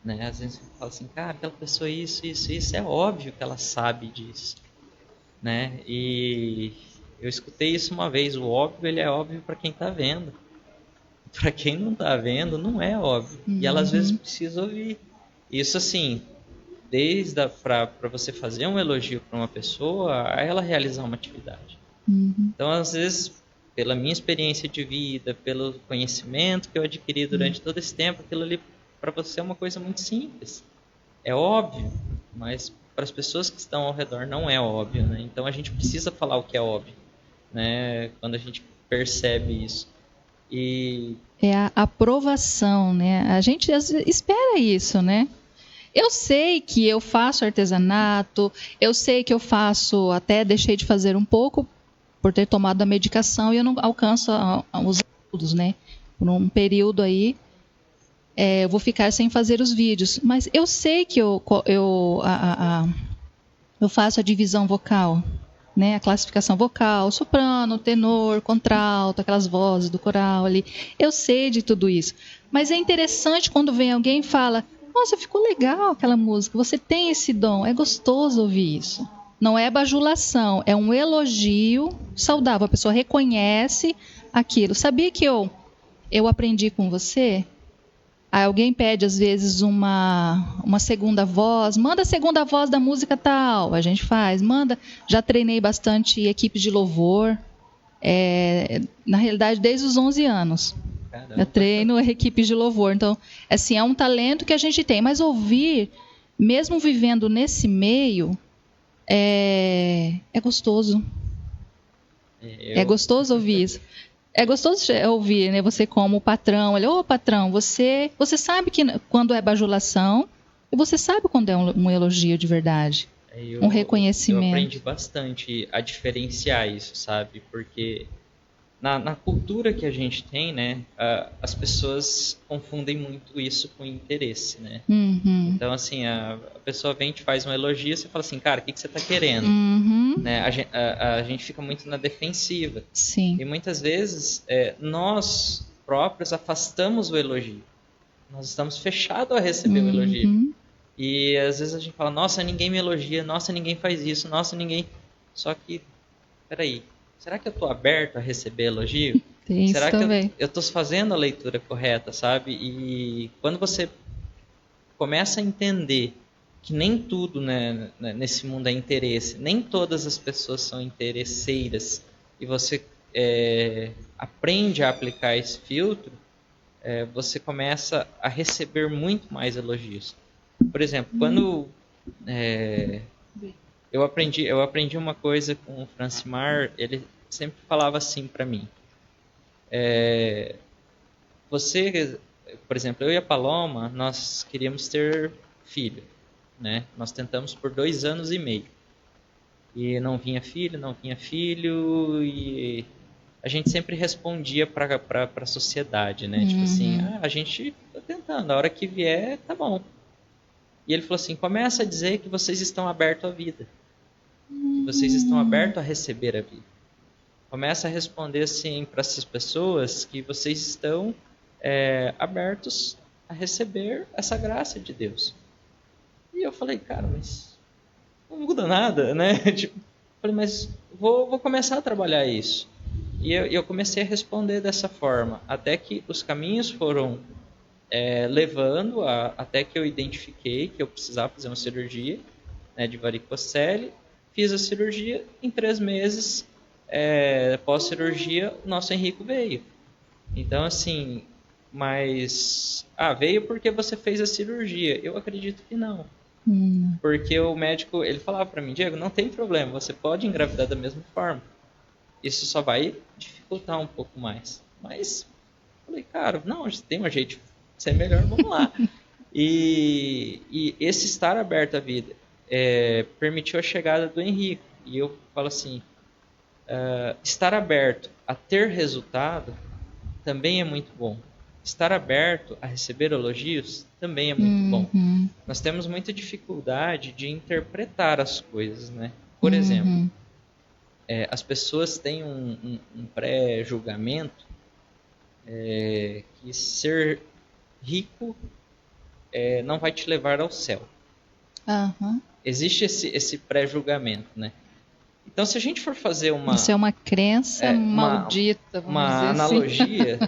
Speaker 2: né? Às vezes eu falo assim, cara, aquela pessoa isso, é óbvio que ela sabe disso, né? E eu escutei isso uma vez, o óbvio, ele é óbvio para quem está vendo. para quem não está vendo, não é óbvio. E ela às vezes precisa ouvir. Isso assim, para você fazer um elogio para uma pessoa, a ela realizar uma atividade. Então, às vezes, pela minha experiência de vida, pelo conhecimento que eu adquiri durante todo esse tempo, aquilo ali para você é uma coisa muito simples. É óbvio, mas para as pessoas que estão ao redor não é óbvio, né? Então a gente precisa falar o que é óbvio, né? Quando a gente percebe isso. E
Speaker 1: é a aprovação, né? A gente espera isso, né? Eu sei que eu faço artesanato, eu sei que eu faço, até deixei de fazer um pouco por ter tomado a medicação e eu não alcanço os estudos, né? Por um período aí, eu vou ficar sem fazer os vídeos. Mas eu sei que eu faço a divisão vocal, né? A classificação vocal, soprano, tenor, contralto, aquelas vozes do coral ali. Eu sei de tudo isso. Mas é interessante quando vem alguém e fala: nossa, ficou legal aquela música, você tem esse dom. É gostoso ouvir isso. Não é bajulação, é um elogio saudável. A pessoa reconhece aquilo. Sabia que eu aprendi com você? Aí alguém pede, às vezes, uma segunda voz. Manda a segunda voz da música tal. A gente faz. Manda. Já treinei bastante equipes de louvor. Na realidade, desde os 11 anos. Caramba. Eu treino equipes de louvor. Então, assim, é um talento que a gente tem. Mas ouvir, mesmo vivendo nesse meio, é gostoso. É gostoso ouvir isso. É gostoso ouvir, né? Você como patrão, olha, patrão, você sabe que quando é bajulação e você sabe quando é um elogio de verdade, um reconhecimento.
Speaker 2: Eu aprendi bastante a diferenciar isso, sabe? Porque na cultura que a gente tem, né, as pessoas confundem muito isso com interesse, né? Então, assim, a pessoa vem e te faz um elogio e você fala assim, cara, o que você está querendo? Né? A gente fica muito na defensiva.
Speaker 1: Sim.
Speaker 2: E muitas vezes nós próprios afastamos o elogio. Nós estamos fechados a receber o elogio. E às vezes a gente fala, nossa, ninguém me elogia, nossa, ninguém faz isso, nossa, ninguém... Só que, peraí, será que eu estou aberto a receber elogio?
Speaker 1: Tem
Speaker 2: será
Speaker 1: isso
Speaker 2: que
Speaker 1: também.
Speaker 2: eu estou fazendo a leitura correta, sabe? E quando você começa a entender que nem tudo, né, nesse mundo é interesse, nem todas as pessoas são interesseiras, e você aprende a aplicar esse filtro, você começa a receber muito mais elogios. Por exemplo, quando eu aprendi uma coisa com o Francimar, ele sempre falava assim para mim, você, por exemplo, eu e a Paloma, nós queríamos ter filho, né? Nós tentamos por 2 anos e meio e não vinha filho, e a gente sempre respondia para a sociedade, né? Tipo assim, a gente tá tentando, a hora que vier, tá bom. E ele falou assim, começa a dizer que vocês estão abertos à vida, que vocês estão abertos a receber a vida. Começa a responder assim para essas pessoas que vocês estão abertos a receber essa graça de Deus. E eu falei, cara, mas não muda nada, né? Tipo, falei, mas vou começar a trabalhar isso. E eu comecei a responder dessa forma, até que os caminhos foram levando até que eu identifiquei que eu precisava fazer uma cirurgia, né, de varicocele. Fiz a cirurgia, em 3 meses, pós-cirurgia, o nosso Henrico veio. Então, assim, mas... veio porque você fez a cirurgia. Eu acredito que não. Porque o médico, ele falava para mim, Diego, não tem problema, você pode engravidar da mesma forma. Isso só vai dificultar um pouco mais. Mas, falei, cara, não, tem um jeito de ser melhor, vamos lá. E esse estar aberto à vida permitiu a chegada do Henrique. E eu falo assim, estar aberto a ter resultado também é muito bom. Estar aberto a receber elogios também é muito bom. Nós temos muita dificuldade de interpretar as coisas, né? Por exemplo, as pessoas têm um pré-julgamento que ser rico não vai te levar ao céu. Existe esse pré-julgamento, né? Então, se a gente for fazer
Speaker 1: isso é uma crença maldita,
Speaker 2: uma analogia,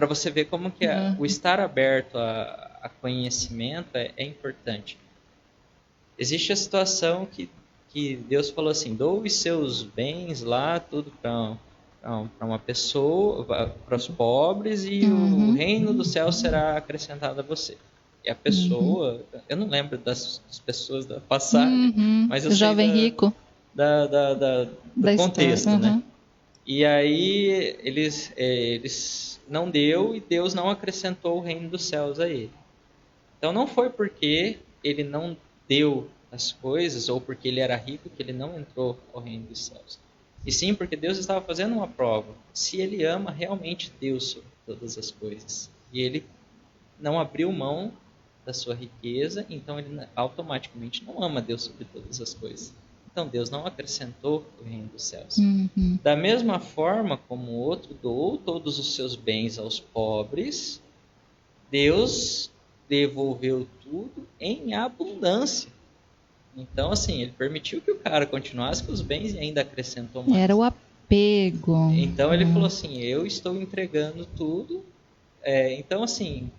Speaker 2: para você ver como que o estar aberto a conhecimento é importante. Existe a situação que Deus falou assim, doe seus bens lá, tudo para uma pessoa, para os pobres, e o reino do céu será acrescentado a você. E a pessoa, eu não lembro das pessoas da passagem, mas eu
Speaker 1: o
Speaker 2: sei
Speaker 1: jovem rico
Speaker 2: do contexto, né? E aí eles não deu, e Deus não acrescentou o reino dos céus a ele. Então não foi porque ele não deu as coisas, ou porque ele era rico, que ele não entrou ao reino dos céus. E sim porque Deus estava fazendo uma prova, se ele ama realmente Deus sobre todas as coisas. E ele não abriu mão da sua riqueza, então ele automaticamente não ama Deus sobre todas as coisas. Então Deus não acrescentou o reino dos céus. Da mesma forma como o outro doou todos os seus bens aos pobres, Deus devolveu tudo em abundância. Então, assim, ele permitiu que o cara continuasse com os bens e ainda acrescentou mais.
Speaker 1: Era o apego.
Speaker 2: Então ele falou assim, eu estou entregando tudo. Então, assim,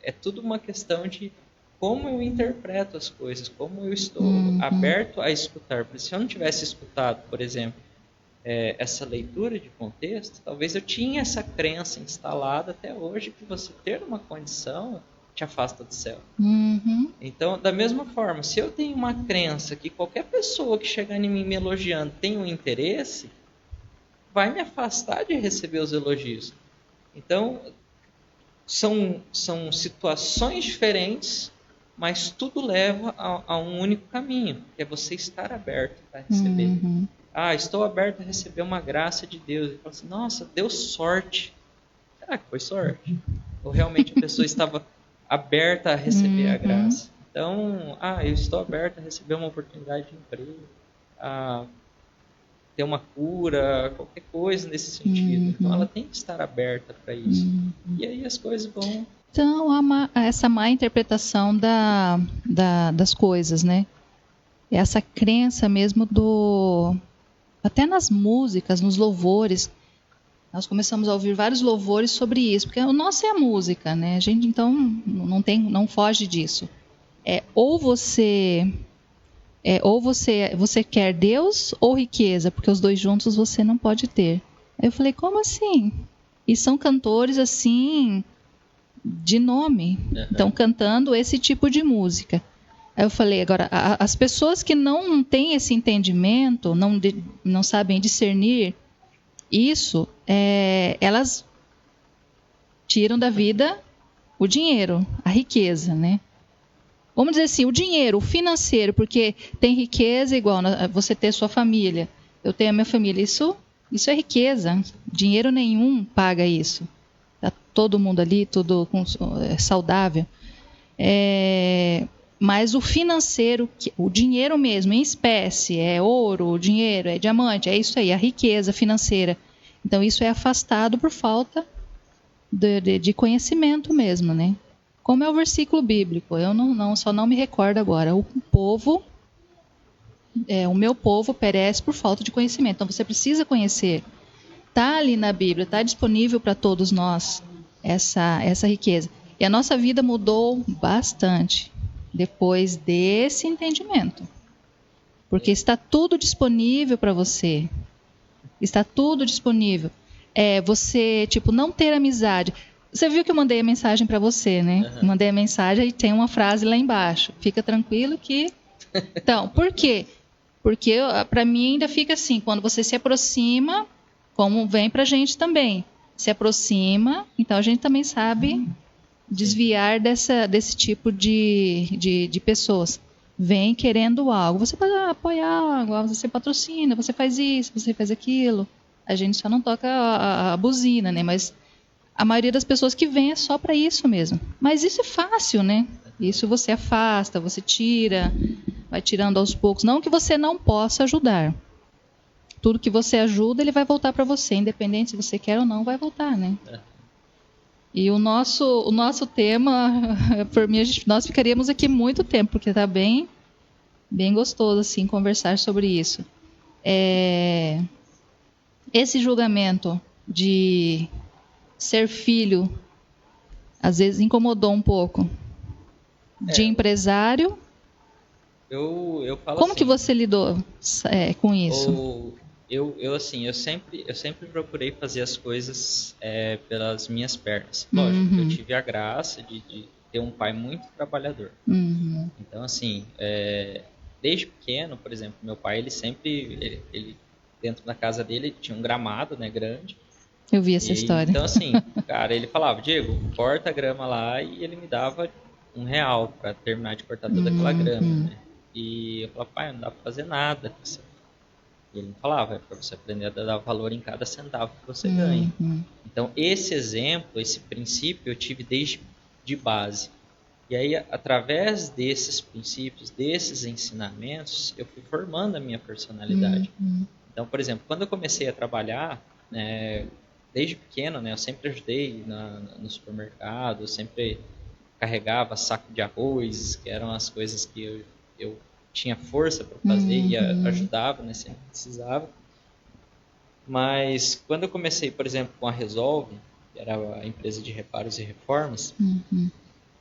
Speaker 2: é tudo uma questão de como eu interpreto as coisas, como eu estou aberto a escutar. Porque se eu não tivesse escutado, por exemplo, essa leitura de contexto, talvez eu tinha essa crença instalada até hoje que você ter uma condição te afasta do céu. Então, da mesma forma, se eu tenho uma crença que qualquer pessoa que chegar em mim me elogiando tem um interesse, vai me afastar de receber os elogios. Então, são situações diferentes, mas tudo leva a um único caminho, que é você estar aberto para receber. Estou aberto a receber uma graça de Deus. E fala assim, nossa, deu sorte. Será que foi sorte? Ou realmente a pessoa estava aberta a receber a graça? Então, eu estou aberto a receber uma oportunidade de emprego, a ter uma cura, qualquer coisa nesse sentido. Então, ela tem que estar aberta para isso. E aí as coisas vão...
Speaker 1: Então, essa má interpretação das coisas, né? Essa crença mesmo até nas músicas, nos louvores. Nós começamos a ouvir vários louvores sobre isso, porque o nosso é a música, né? A gente, então, não foge disso. Ou você quer Deus ou riqueza, porque os dois juntos você não pode ter. Aí eu falei, como assim? E são cantores assim, de nome, estão cantando esse tipo de música. Aí eu falei, agora, as pessoas que não têm esse entendimento, não sabem discernir isso, elas tiram da vida o dinheiro, a riqueza, né? Vamos dizer assim, o dinheiro, o financeiro, porque tem riqueza igual você ter sua família. Eu tenho a minha família, isso é riqueza. Dinheiro nenhum paga isso. Tá todo mundo ali, tudo saudável. Mas o financeiro, o dinheiro mesmo, em espécie, é ouro, dinheiro, é diamante, é isso aí, a riqueza financeira. Então isso é afastado por falta de conhecimento mesmo, né? Como é o versículo bíblico, eu só não me recordo agora. O meu povo perece por falta de conhecimento. Então você precisa conhecer. Está ali na Bíblia, está disponível para todos nós essa riqueza. E a nossa vida mudou bastante depois desse entendimento. Porque está tudo disponível para você. Está tudo disponível. Você, não ter amizade. Você viu que eu mandei a mensagem para você, né? Mandei a mensagem e tem uma frase lá embaixo. Fica tranquilo que... Então, por quê? Porque para mim ainda fica assim, quando você se aproxima, como vem para a gente também. Se aproxima, então a gente também sabe desviar desse tipo de pessoas. Vem querendo algo. Você pode apoiar, você patrocina, você faz isso, você faz aquilo. A gente só não toca a buzina, né? Mas a maioria das pessoas que vem é só para isso mesmo. Mas isso é fácil, né? Isso você afasta, você tira, vai tirando aos poucos. Não que você não possa ajudar. Tudo que você ajuda, ele vai voltar para você. Independente se você quer ou não, vai voltar, né? E o nosso tema, por mim, nós ficaríamos aqui muito tempo, porque está bem gostoso assim, conversar sobre isso. Esse julgamento de ser filho, às vezes incomodou um pouco. De empresário.
Speaker 2: Eu falo
Speaker 1: Como
Speaker 2: assim,
Speaker 1: que você lidou com isso?
Speaker 2: Eu sempre procurei fazer as coisas pelas minhas pernas. Lógico, eu tive a graça de ter um pai muito trabalhador. Então, assim, desde pequeno, por exemplo, meu pai, ele dentro da casa dele, tinha um gramado, né, grande.
Speaker 1: Eu vi essa história.
Speaker 2: Então, assim, cara, ele falava, Diego, corta a grama lá, e ele me dava R$1 para terminar de cortar toda aquela grama, né? E eu falava, pai, não dá para fazer nada. E ele me falava, é para você aprender a dar valor em cada centavo que você ganha. Então, esse exemplo, esse princípio, eu tive desde de base. E aí, através desses princípios, desses ensinamentos, eu fui formando a minha personalidade. Então, por exemplo, quando eu comecei a trabalhar, desde pequeno, né, eu sempre ajudei no supermercado, eu sempre carregava saco de arroz, que eram as coisas que eu tinha força para fazer e ajudava, né, sempre precisava. Mas quando eu comecei, por exemplo, com a Resolve, que era a empresa de reparos e reformas,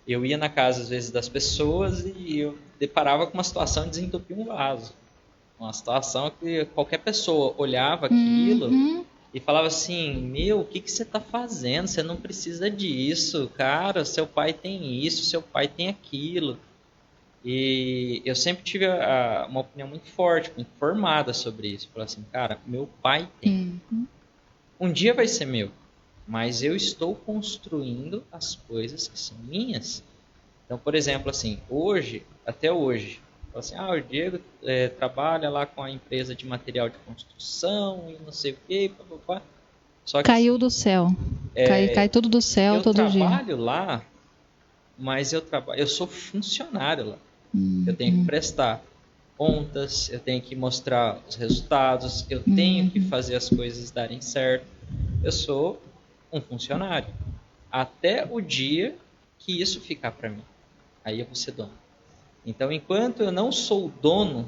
Speaker 2: eu ia na casa, às vezes, das pessoas e eu deparava com uma situação de desentupir um vaso. Uma situação que qualquer pessoa olhava aquilo e falava assim, meu, o que você está fazendo? Você não precisa disso, cara, seu pai tem isso, seu pai tem aquilo. E eu sempre tive uma opinião muito forte, muito formada sobre isso. Falei assim, cara, meu pai tem. Um dia vai ser meu, mas eu estou construindo as coisas que são minhas. Então, por exemplo, assim, até hoje, assim, o Diego trabalha lá com a empresa de material de construção e não sei o quê, papapá. Só que,
Speaker 1: caiu do céu. Cai tudo do céu todo dia.
Speaker 2: Eu trabalho lá, mas eu sou funcionário lá. Eu tenho que prestar contas, eu tenho que mostrar os resultados, eu tenho que fazer as coisas darem certo. Eu sou um funcionário. Até o dia que isso ficar para mim. Aí eu vou ser dono. Então, enquanto eu não sou dono,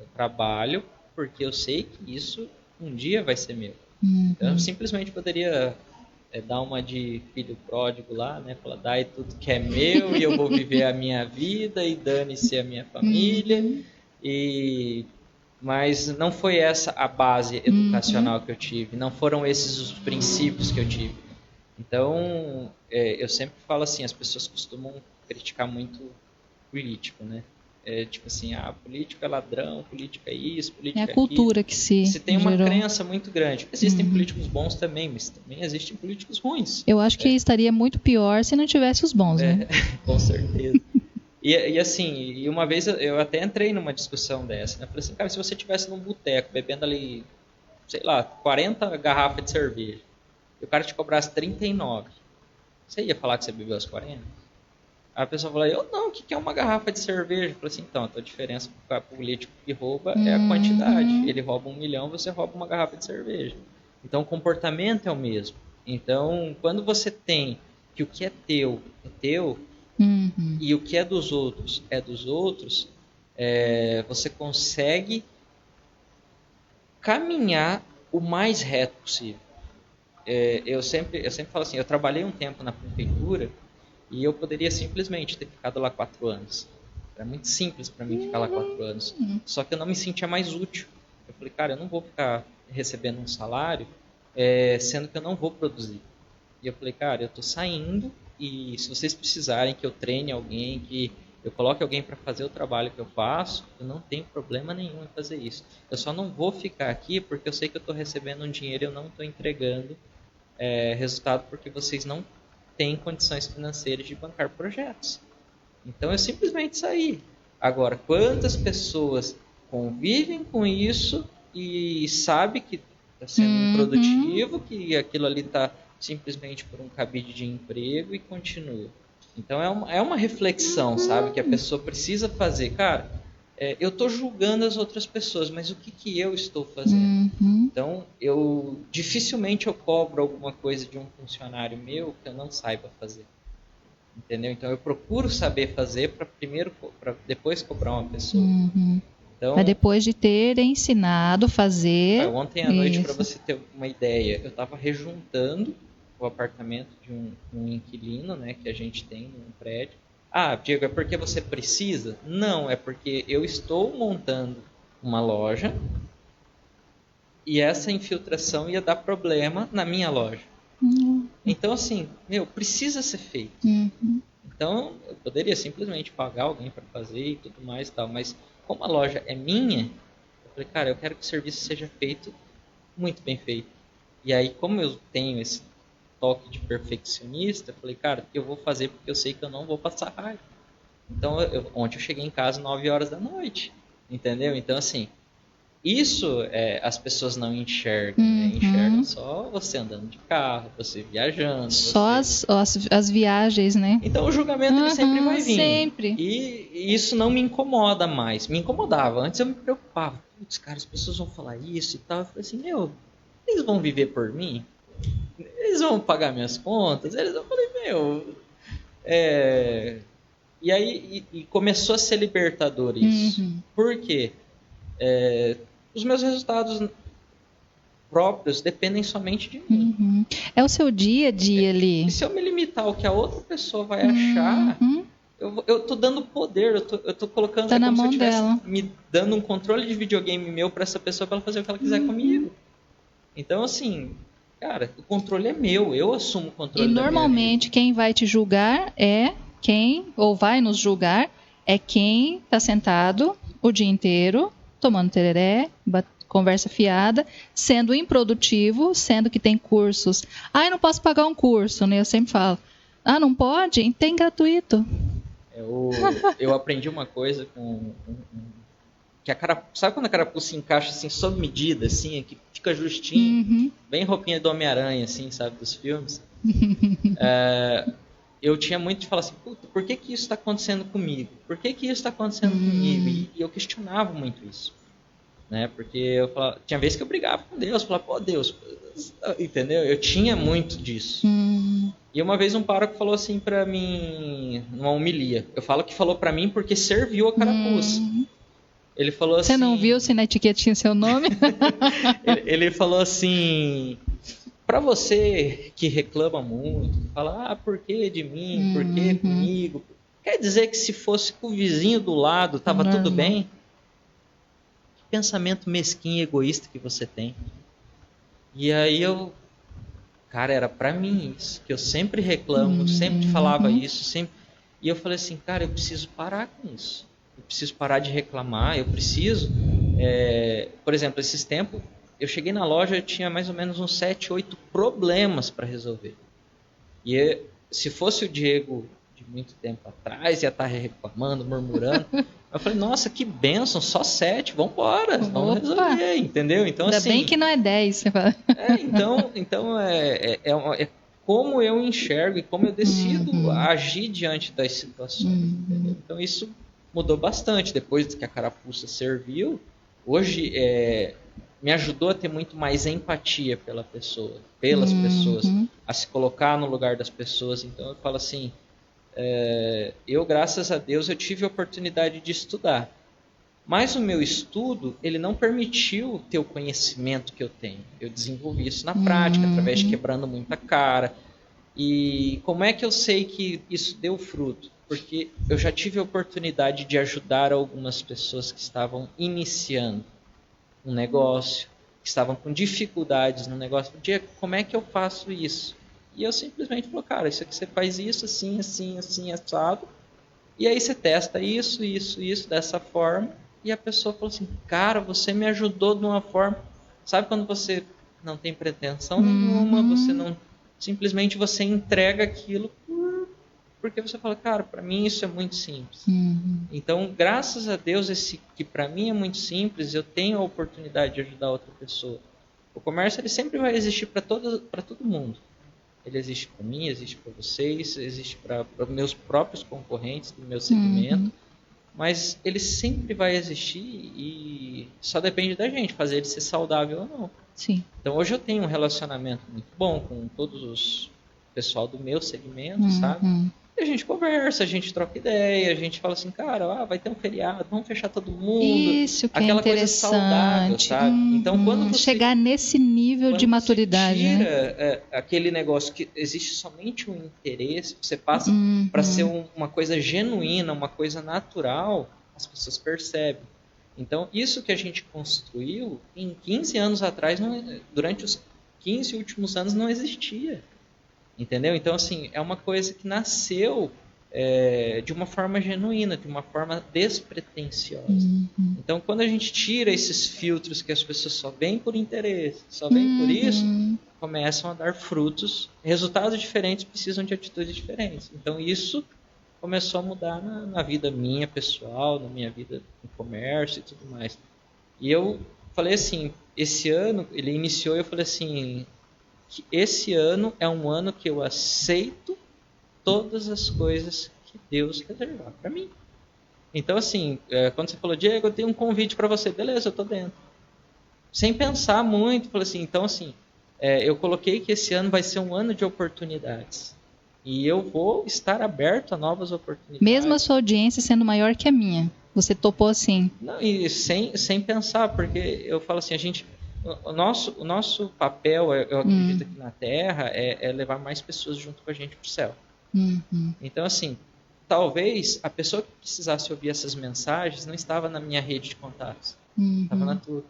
Speaker 2: eu trabalho porque eu sei que isso um dia vai ser meu. Então, eu simplesmente poderia dar uma de filho pródigo lá, né? Falar, dai tudo que é meu e eu vou viver a minha vida e dane-se a minha família. Mas não foi essa a base educacional que eu tive. Não foram esses os princípios que eu tive. Então, eu sempre falo assim, as pessoas costumam criticar muito político, né? Tipo assim, político é ladrão, político é isso, político é
Speaker 1: a cultura que
Speaker 2: se tem uma
Speaker 1: gerou.
Speaker 2: crença muito grande. Existem políticos bons também, mas também existem políticos ruins.
Speaker 1: Eu acho que estaria muito pior se não tivesse os bons, né?
Speaker 2: Com certeza. E assim, uma vez eu até entrei numa discussão dessa, né? Falei assim, cara, se você estivesse num boteco bebendo ali, sei lá, 40 garrafas de cerveja, e o cara te cobrasse 39, você ia falar que você bebeu as 40? Aí a pessoa falou, eu não, o que é uma garrafa de cerveja? Eu falei assim, então, a tua diferença com o político que rouba é a quantidade. Ele rouba 1 milhão, você rouba uma garrafa de cerveja. Então, o comportamento é o mesmo. Então, quando você tem que o que é teu, e o que é dos outros, você consegue caminhar o mais reto possível. Eu sempre falo assim, eu trabalhei um tempo na prefeitura e eu poderia simplesmente ter ficado lá 4 anos. Era muito simples para mim ficar lá 4 anos. Só que eu não me sentia mais útil. Eu falei, cara, eu não vou ficar recebendo um salário, sendo que eu não vou produzir. E eu falei, cara, eu estou saindo e se vocês precisarem que eu treine alguém, que eu coloque alguém para fazer o trabalho que eu faço, eu não tenho problema nenhum em fazer isso. Eu só não vou ficar aqui porque eu sei que eu estou recebendo um dinheiro e eu não estou entregando resultado porque vocês não têm condições financeiras de bancar projetos. Então eu simplesmente saí. Agora, quantas pessoas convivem com isso e sabem que está sendo improdutivo, que aquilo ali está simplesmente por um cabide de emprego e continua. Então é uma reflexão, sabe, que a pessoa precisa fazer. Cara, eu estou julgando as outras pessoas, mas o que eu estou fazendo? Então, dificilmente eu cobro alguma coisa de um funcionário meu que eu não saiba fazer. Entendeu? Então, eu procuro saber fazer para depois cobrar uma pessoa. Então,
Speaker 1: mas depois de ter ensinado a fazer...
Speaker 2: Ontem à noite, para você ter uma ideia, eu estava rejuntando o apartamento de um inquilino, né, que a gente tem num prédio. Ah, Diego, é porque você precisa? Não, é porque eu estou montando uma loja e essa infiltração ia dar problema na minha loja. Então, assim, precisa ser feito. Então, eu poderia simplesmente pagar alguém para fazer e tudo mais e tal, mas como a loja é minha, eu falei, cara, eu quero que o serviço seja feito muito bem feito. E aí, como eu tenho esse toque de perfeccionista, eu falei, cara, eu vou fazer porque eu sei que eu não vou passar raiva. Então, ontem eu cheguei em casa 9 horas da noite, entendeu? Então, assim, isso as pessoas não enxergam, né? Enxergam só você andando de carro, você viajando.
Speaker 1: Só as viagens, né?
Speaker 2: Então o julgamento ele sempre vai vir.
Speaker 1: Sempre.
Speaker 2: E isso não me incomoda mais. Me incomodava. Antes eu me preocupava. Putz, cara, as pessoas vão falar isso e tal. Eu falei assim, eles vão viver por mim? Eles vão pagar minhas contas? Eu falei, E aí começou a ser libertador isso. Por quê? Os meus resultados próprios dependem somente de mim.
Speaker 1: É o seu dia a dia ali.
Speaker 2: E se eu me limitar ao que a outra pessoa vai achar, eu tô dando poder, eu tô colocando,
Speaker 1: tá na
Speaker 2: como
Speaker 1: mão
Speaker 2: se eu estivesse
Speaker 1: dela.
Speaker 2: Me dando um controle de videogame meu para essa pessoa, para ela fazer o que ela quiser comigo. Então, assim, cara, o controle é meu, eu assumo o controle.
Speaker 1: E normalmente quem vai te julgar ou vai nos julgar, é quem tá sentado o dia inteiro, tomando tereré, conversa fiada, sendo improdutivo, sendo que tem cursos. Eu não posso pagar um curso, né? Eu sempre falo. Não pode? Tem gratuito.
Speaker 2: Eu aprendi uma coisa com... sabe quando a carapuça se encaixa assim, sob medida, assim, que fica justinho, bem roupinha do Homem-Aranha, assim, sabe, dos filmes? Eu tinha muito de falar assim, puta, por que isso está acontecendo comigo? Por que isso está acontecendo comigo? E eu questionava muito isso. Né? Porque eu falava, tinha vezes que eu brigava com Deus, falava, pô, Deus, entendeu? Eu tinha muito disso. E uma vez um pároco falou assim pra mim, numa homilia, eu falo que falou pra mim porque serviu a carapuça. Ele falou assim...
Speaker 1: Você não viu se na etiquetinha seu nome?
Speaker 2: ele falou assim, pra você que reclama muito, que fala, por que de mim, por que comigo? Quer dizer que se fosse com o vizinho do lado, tava tudo bem? Pensamento mesquinho e egoísta que você tem. E aí cara, era pra mim isso, que eu sempre reclamo, sempre falava isso, sempre. E eu falei assim, cara, eu preciso parar com isso. Eu preciso parar de reclamar, eu preciso... Por exemplo, esses tempos, eu cheguei na loja e tinha mais ou menos uns 7, 8 problemas para resolver. E se fosse o Diego de muito tempo atrás, ia estar reclamando, murmurando... Eu falei, nossa, que bênção, só 7, vambora, vamos resolver, entendeu? Então,
Speaker 1: ainda
Speaker 2: assim,
Speaker 1: bem que não é 10, você fala.
Speaker 2: Então é como eu enxergo e como eu decido agir diante das situações, entendeu? Então isso mudou bastante, depois que a carapuça serviu, hoje me ajudou a ter muito mais empatia pelas pessoas, a se colocar no lugar das pessoas. Então eu falo assim, eu, graças a Deus, eu tive a oportunidade de estudar. Mas o meu estudo, ele não permitiu ter o conhecimento que eu tenho. Eu desenvolvi isso na prática, através de quebrando muita cara. E como é que eu sei que isso deu fruto? Porque eu já tive a oportunidade de ajudar algumas pessoas que estavam iniciando um negócio, que estavam com dificuldades no negócio. Diego, como é que eu faço isso? E eu simplesmente falo, cara, isso aqui você faz isso, assim, assim, assim, assado. E aí você testa isso, dessa forma. E a pessoa falou assim, cara, você me ajudou de uma forma... Sabe quando você não tem pretensão nenhuma, você não... Simplesmente você entrega aquilo porque você fala, cara, para mim isso é muito simples. Então, graças a Deus, esse que para mim é muito simples, eu tenho a oportunidade de ajudar outra pessoa. O comércio ele sempre vai existir para todo mundo. Ele existe para mim, existe para vocês, existe para meus próprios concorrentes do meu segmento, mas ele sempre vai existir e só depende da gente fazer ele ser saudável ou não.
Speaker 1: Sim.
Speaker 2: Então hoje eu tenho um relacionamento muito bom com todos os pessoal do meu segmento, sabe? E a gente conversa, a gente troca ideia, a gente fala assim, cara, vai ter um feriado, vamos fechar todo mundo.
Speaker 1: Isso que
Speaker 2: aquela
Speaker 1: é
Speaker 2: coisa saudável, sabe? Então, quando você
Speaker 1: chegar nesse nível de maturidade,
Speaker 2: você
Speaker 1: né?
Speaker 2: tira aquele negócio que existe somente um interesse, você passa para ser uma coisa genuína, uma coisa natural, as pessoas percebem. Então, isso que a gente construiu em 15 anos atrás, durante os 15 últimos anos, não existia. Entendeu? Então, assim, é uma coisa que nasceu de uma forma genuína, de uma forma despretensiosa. Então, quando a gente tira esses filtros que as pessoas só veem por interesse, só veem por isso, começam a dar frutos. Resultados diferentes precisam de atitudes diferentes. Então, isso começou a mudar na vida minha, pessoal, na minha vida no comércio e tudo mais. E eu falei assim, esse ano, ele iniciou e eu falei assim, que esse ano é um ano que eu aceito todas as coisas que Deus reservar para mim. Então, assim, quando você falou, Diego, eu tenho um convite para você. Beleza, eu tô dentro. Sem pensar muito, falei assim, então, assim, eu coloquei que esse ano vai ser um ano de oportunidades. E eu vou estar aberto a novas oportunidades.
Speaker 1: Mesmo a sua audiência sendo maior que a minha, você topou assim?
Speaker 2: Não, e sem pensar, porque eu falo assim, o nosso papel, eu acredito aqui na Terra, é levar mais pessoas junto com a gente para o céu. Então, assim, talvez a pessoa que precisasse ouvir essas mensagens não estava na minha rede de contatos, estava na tua.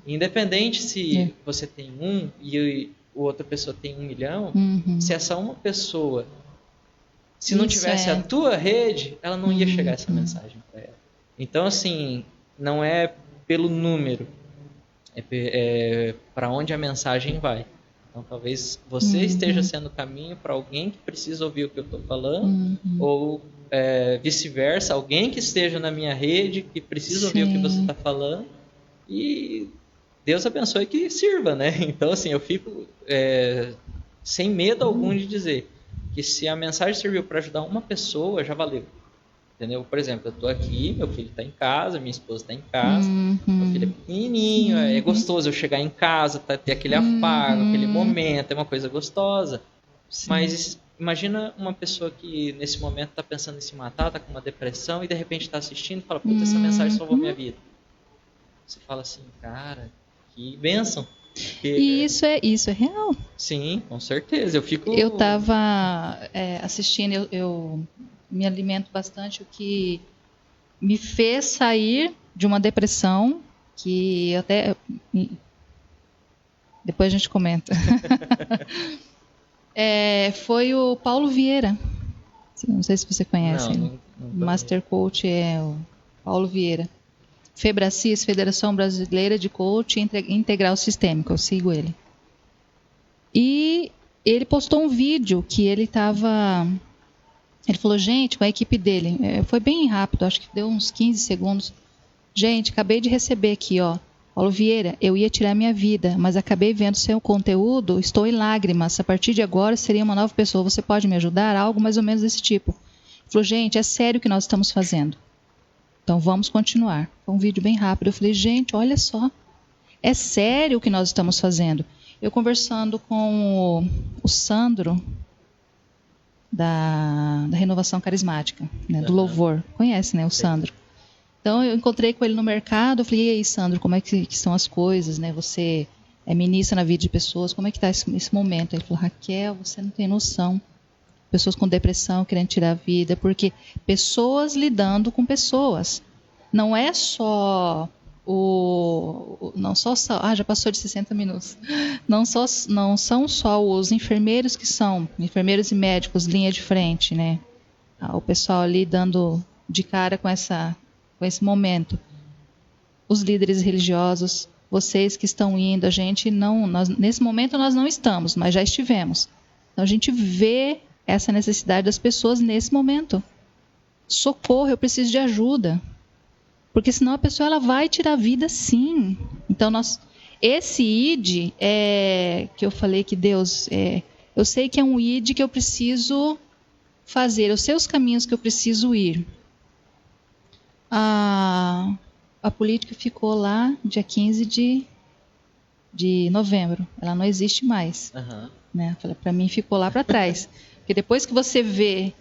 Speaker 2: Independente se você tem um e a outra pessoa tem 1 milhão, se essa uma pessoa, se não tivesse a tua rede, ela não ia chegar essa mensagem para ela. Então, assim, não é pelo número, é para onde a mensagem vai. Então, talvez você esteja sendo caminho para alguém que precisa ouvir o que eu estou falando, ou vice-versa, alguém que esteja na minha rede que precisa ouvir o que você está falando, e Deus abençoe que sirva, né? Então, assim, eu fico sem medo algum de dizer que se a mensagem serviu para ajudar uma pessoa, já valeu. Entendeu? Por exemplo, eu estou aqui, meu filho está em casa, minha esposa está em casa, meu filho é pequenininho, é gostoso eu chegar em casa, ter aquele afago, aquele momento, é uma coisa gostosa. Sim. Mas imagina uma pessoa que nesse momento está pensando em se matar, está com uma depressão e de repente está assistindo e fala, puta, essa mensagem salvou minha vida. Você fala assim, cara, que bênção.
Speaker 1: E isso é real.
Speaker 2: Sim, com certeza.
Speaker 1: Eu estava assistindo, eu me alimento bastante, o que me fez sair de uma depressão, que até depois a gente comenta. Foi o Paulo Vieira. Não sei se você conhece.
Speaker 2: Não
Speaker 1: Master Coach é o Paulo Vieira. Febracis, Federação Brasileira de Coaching Integral Sistêmico. Eu sigo ele. E ele postou um vídeo que ele estava... Ele falou, gente, com a equipe dele, foi bem rápido, acho que deu uns 15 segundos. Gente, acabei de receber aqui, ó, Paulo Vieira, eu ia tirar minha vida, mas acabei vendo seu conteúdo, estou em lágrimas, a partir de agora seria uma nova pessoa, você pode me ajudar? Algo mais ou menos desse tipo. Ele falou, gente, é sério o que nós estamos fazendo. Então vamos continuar. Foi um vídeo bem rápido, eu falei, gente, olha só, é sério o que nós estamos fazendo. Eu conversando com o Sandro, da Renovação Carismática, né, do Louvor. Conhece, né, o Sandro? Então, eu encontrei com ele no mercado, eu falei, e aí, Sandro, como é que são as coisas, né? Você é ministra na vida de pessoas, como é que está esse momento? Ele falou, Raquel, você não tem noção. Pessoas com depressão, querendo tirar a vida, porque pessoas lidando com pessoas. Não é só já passou de 60 minutos. Não são só os enfermeiros que são enfermeiros e médicos, linha de frente, né? O pessoal ali dando de cara com esse momento. Os líderes religiosos, vocês que estão indo, nesse momento nós não estamos, mas já estivemos. Então a gente vê essa necessidade das pessoas nesse momento. Socorro, eu preciso de ajuda. Porque senão a pessoa ela vai tirar a vida sim. Então, esse ID que eu falei que Deus... eu sei que é um ID que eu preciso fazer. Eu sei os caminhos que eu preciso ir. A política ficou lá dia 15 de novembro. Ela não existe mais. Né? Para mim ficou lá para trás. Porque depois que você vê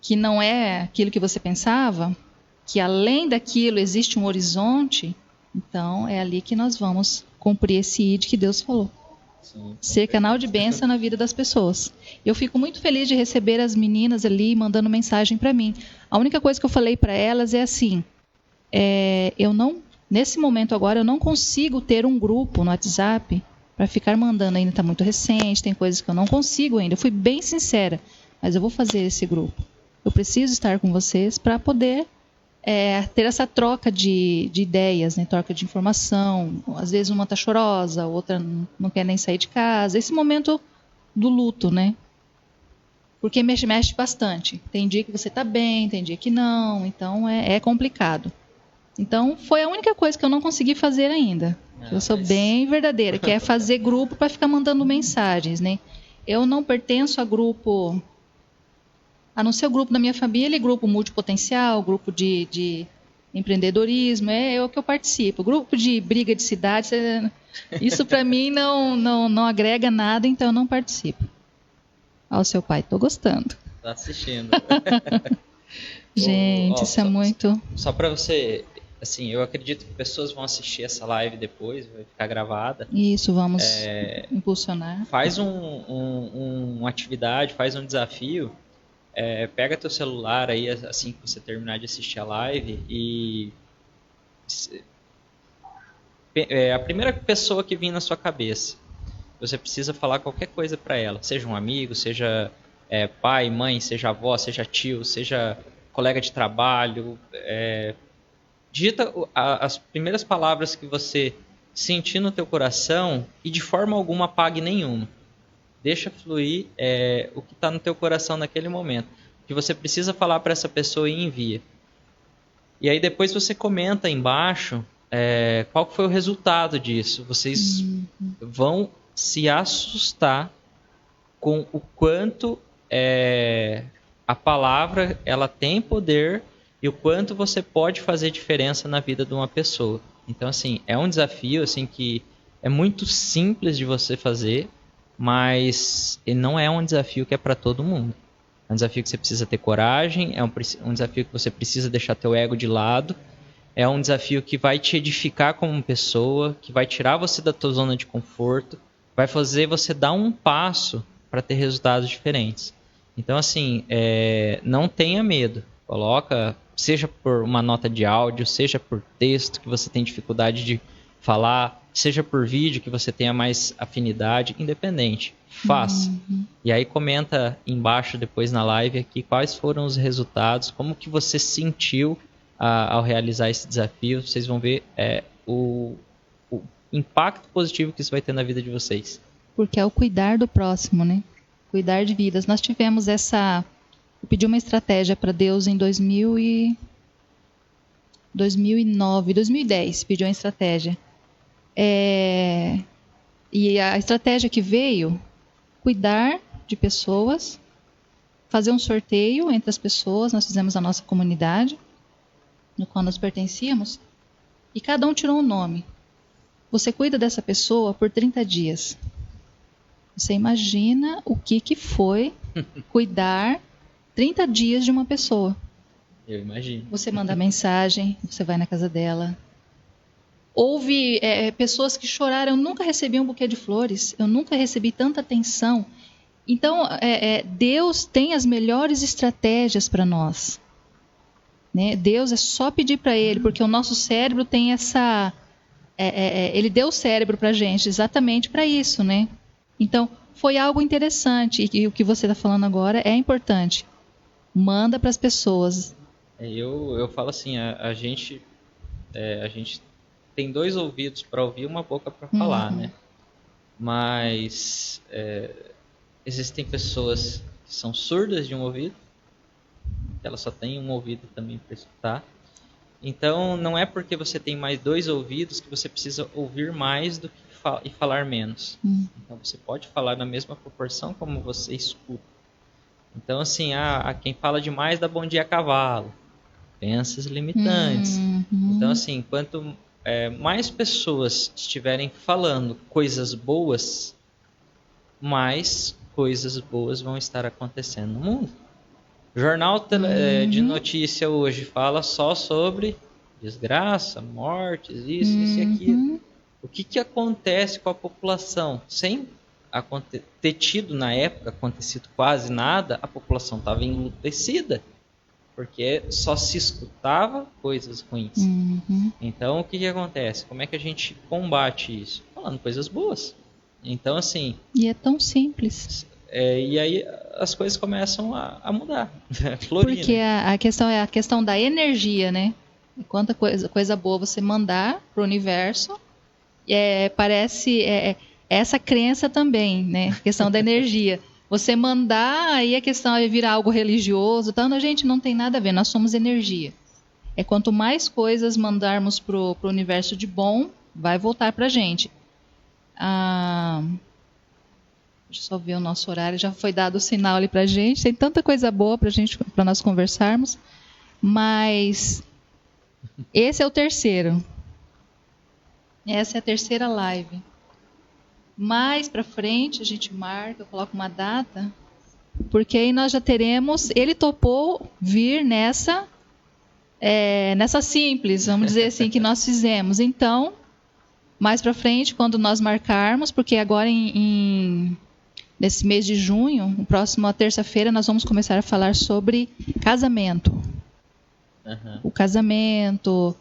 Speaker 1: que não é aquilo que você pensava, que além daquilo existe um horizonte, então é ali que nós vamos cumprir esse ID que Deus falou.
Speaker 2: Sim.
Speaker 1: Ser canal de bênção na vida das pessoas. Eu fico muito feliz de receber as meninas ali mandando mensagem para mim. A única coisa que eu falei para elas é assim, nesse momento agora eu não consigo ter um grupo no WhatsApp para ficar mandando, ainda está muito recente, tem coisas que eu não consigo ainda. Eu fui bem sincera, mas eu vou fazer esse grupo. Eu preciso estar com vocês para poder ter essa troca de ideias, né? Troca de informação. Às vezes uma está chorosa, outra não quer nem sair de casa. Esse momento do luto, né? Porque mexe bastante. Tem dia que você está bem, tem dia que não. Então é complicado. Então foi a única coisa que eu não consegui fazer ainda. Eu sou bem verdadeira, que é fazer grupo para ficar mandando mensagens, né? Eu não pertenço a grupo, a não ser o grupo da minha família, grupo multipotencial, grupo de empreendedorismo, é o que eu participo. Grupo de briga de cidade, isso para mim não agrega nada, então eu não participo. Ó, o seu pai, tô gostando.
Speaker 2: Tá assistindo.
Speaker 1: Gente, isso é muito...
Speaker 2: Só para você... Assim, eu acredito que pessoas vão assistir essa live depois, vai ficar gravada.
Speaker 1: Isso, vamos impulsionar.
Speaker 2: Faz uma atividade, faz um desafio. Pega teu celular aí assim que você terminar de assistir a live e... a primeira pessoa que vir na sua cabeça, você precisa falar qualquer coisa para ela. Seja um amigo, seja pai, mãe, seja avó, seja tio, seja colega de trabalho... Digita as primeiras palavras que você sentir no teu coração e de forma alguma apague nenhuma. Deixa fluir o que está no teu coração naquele momento. O que você precisa falar para essa pessoa e envia. E aí depois você comenta embaixo qual foi o resultado disso. Vocês vão se assustar com o quanto a palavra ela tem poder e o quanto você pode fazer diferença na vida de uma pessoa. Então, assim, é um desafio assim, que é muito simples de você fazer, mas ele não é um desafio que é para todo mundo. É um desafio que você precisa ter coragem, é um desafio que você precisa deixar teu ego de lado, é um desafio que vai te edificar como pessoa, que vai tirar você da tua zona de conforto, vai fazer você dar um passo para ter resultados diferentes. Então, assim, não tenha medo. Coloca, seja por uma nota de áudio, seja por texto que você tem dificuldade de falar, seja por vídeo que você tenha mais afinidade, independente, faça. E aí comenta embaixo depois na live aqui quais foram os resultados, como que você sentiu ao realizar esse desafio. Vocês vão ver o impacto positivo que isso vai ter na vida de vocês.
Speaker 1: Porque é o cuidar do próximo, né? Cuidar de vidas. Nós tivemos eu pedi uma estratégia para Deus em 2009, 2010, pedi uma estratégia. E a estratégia que veio, cuidar de pessoas, fazer um sorteio entre as pessoas, nós fizemos a nossa comunidade, no qual nós pertencíamos, e cada um tirou um nome. Você cuida dessa pessoa por 30 dias. Você imagina o que foi cuidar 30 dias de uma pessoa.
Speaker 2: Eu imagino.
Speaker 1: Você manda mensagem, você vai na casa dela. Houve pessoas que choraram. Eu nunca recebi um buquê de flores. Eu nunca recebi tanta atenção. Então, Deus tem as melhores estratégias para nós. Né? Deus é só pedir para Ele, porque o nosso cérebro tem essa... Ele deu o cérebro para a gente exatamente para isso, né? Então, foi algo interessante. E o que você está falando agora é importante. Manda para as pessoas.
Speaker 2: Eu falo assim, a gente tem 2 ouvidos para ouvir, uma boca para falar, né? Mas existem pessoas que são surdas de um ouvido, que elas só têm um ouvido também para escutar. Então, não é porque você tem mais 2 ouvidos que você precisa ouvir mais do que e falar menos. Então, você pode falar na mesma proporção como você escuta. Então, assim, quem fala demais dá bom dia a cavalo. Crenças limitantes. Então, assim, quanto mais pessoas estiverem falando coisas boas, mais coisas boas vão estar acontecendo no mundo. Jornal de notícia hoje fala só sobre desgraça, mortes, isso e aquilo. O que acontece com a população? Sem ter tido na época acontecido quase nada, a população estava enlouquecida, porque só se escutava coisas ruins. Então, o que acontece? Como é que a gente combate isso? Falando coisas boas. Então, assim...
Speaker 1: E é tão simples.
Speaker 2: E aí as coisas começam a mudar. Florir,
Speaker 1: porque
Speaker 2: né?
Speaker 1: a questão é a questão da energia, né? Quanta coisa boa você mandar para o universo, parece essa crença também, né? A questão da energia. Você mandar, aí a questão é virar algo religioso, então a gente não tem nada a ver, nós somos energia. Quanto mais coisas mandarmos pro universo de bom, vai voltar pra gente. Deixa eu só ver o nosso horário, já foi dado o sinal ali pra gente, tem tanta coisa boa para nós conversarmos, mas esse é o terceiro. Essa é a terceira live. Mais para frente a gente marca, eu coloco uma data, porque aí nós já teremos, ele topou vir nessa simples, vamos dizer assim, que nós fizemos. Então, mais para frente, quando nós marcarmos, porque agora nesse mês de junho, próxima terça-feira, nós vamos começar a falar sobre casamento. O casamento,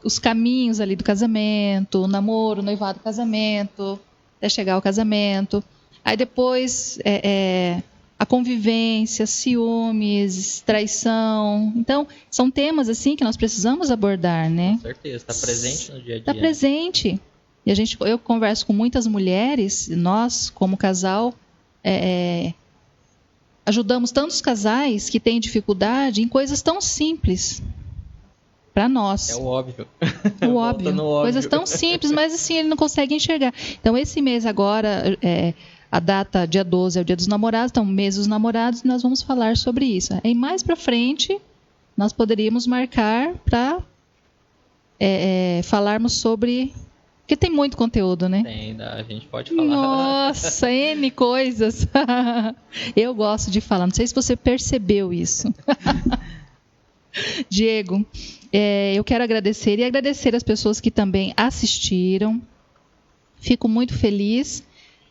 Speaker 1: os caminhos ali do casamento, o namoro, o noivado, o casamento, até chegar ao casamento. Aí depois a convivência, ciúmes, traição. Então, são temas assim que nós precisamos abordar, né?
Speaker 2: Com certeza, está presente no dia a dia.
Speaker 1: Está presente. E eu converso com muitas mulheres, nós, como casal, ajudamos tantos casais que têm dificuldade em coisas tão simples. Para nós.
Speaker 2: É o óbvio.
Speaker 1: O óbvio. Coisas tão simples, mas assim, ele não consegue enxergar. Então, esse mês agora, a data, dia 12, é o dia dos namorados, então, mês dos namorados, nós vamos falar sobre isso. E mais para frente, nós poderíamos marcar para falarmos sobre... Porque tem muito conteúdo, né?
Speaker 2: Tem, a gente pode falar.
Speaker 1: Nossa, N coisas. Eu gosto de falar, não sei se você percebeu isso. Diego, eu quero agradecer e agradecer as pessoas que também assistiram. Fico muito feliz.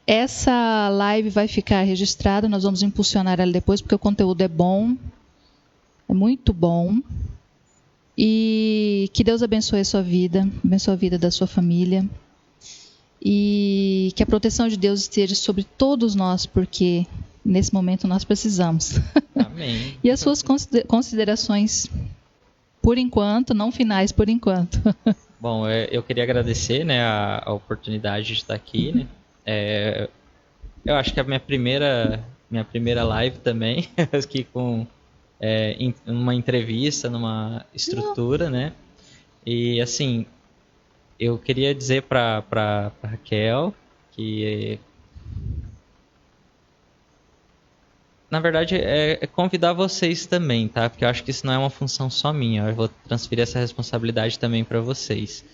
Speaker 1: Essa live vai ficar registrada, nós vamos impulsionar ela depois, porque o conteúdo é bom, é muito bom. E que Deus abençoe a sua vida, abençoe a vida da sua família. E que a proteção de Deus esteja sobre todos nós, porque nesse momento nós precisamos.
Speaker 2: Amém.
Speaker 1: E as suas considerações, por enquanto, não finais, por enquanto.
Speaker 2: Bom, eu queria agradecer, né, a oportunidade de estar aqui, né? Eu acho que a minha primeira live também, aqui com uma entrevista, numa estrutura, né? E assim, eu queria dizer para Raquel que na verdade é convidar vocês também, tá? Porque eu acho que isso não é uma função só minha. Eu vou transferir essa responsabilidade também para vocês.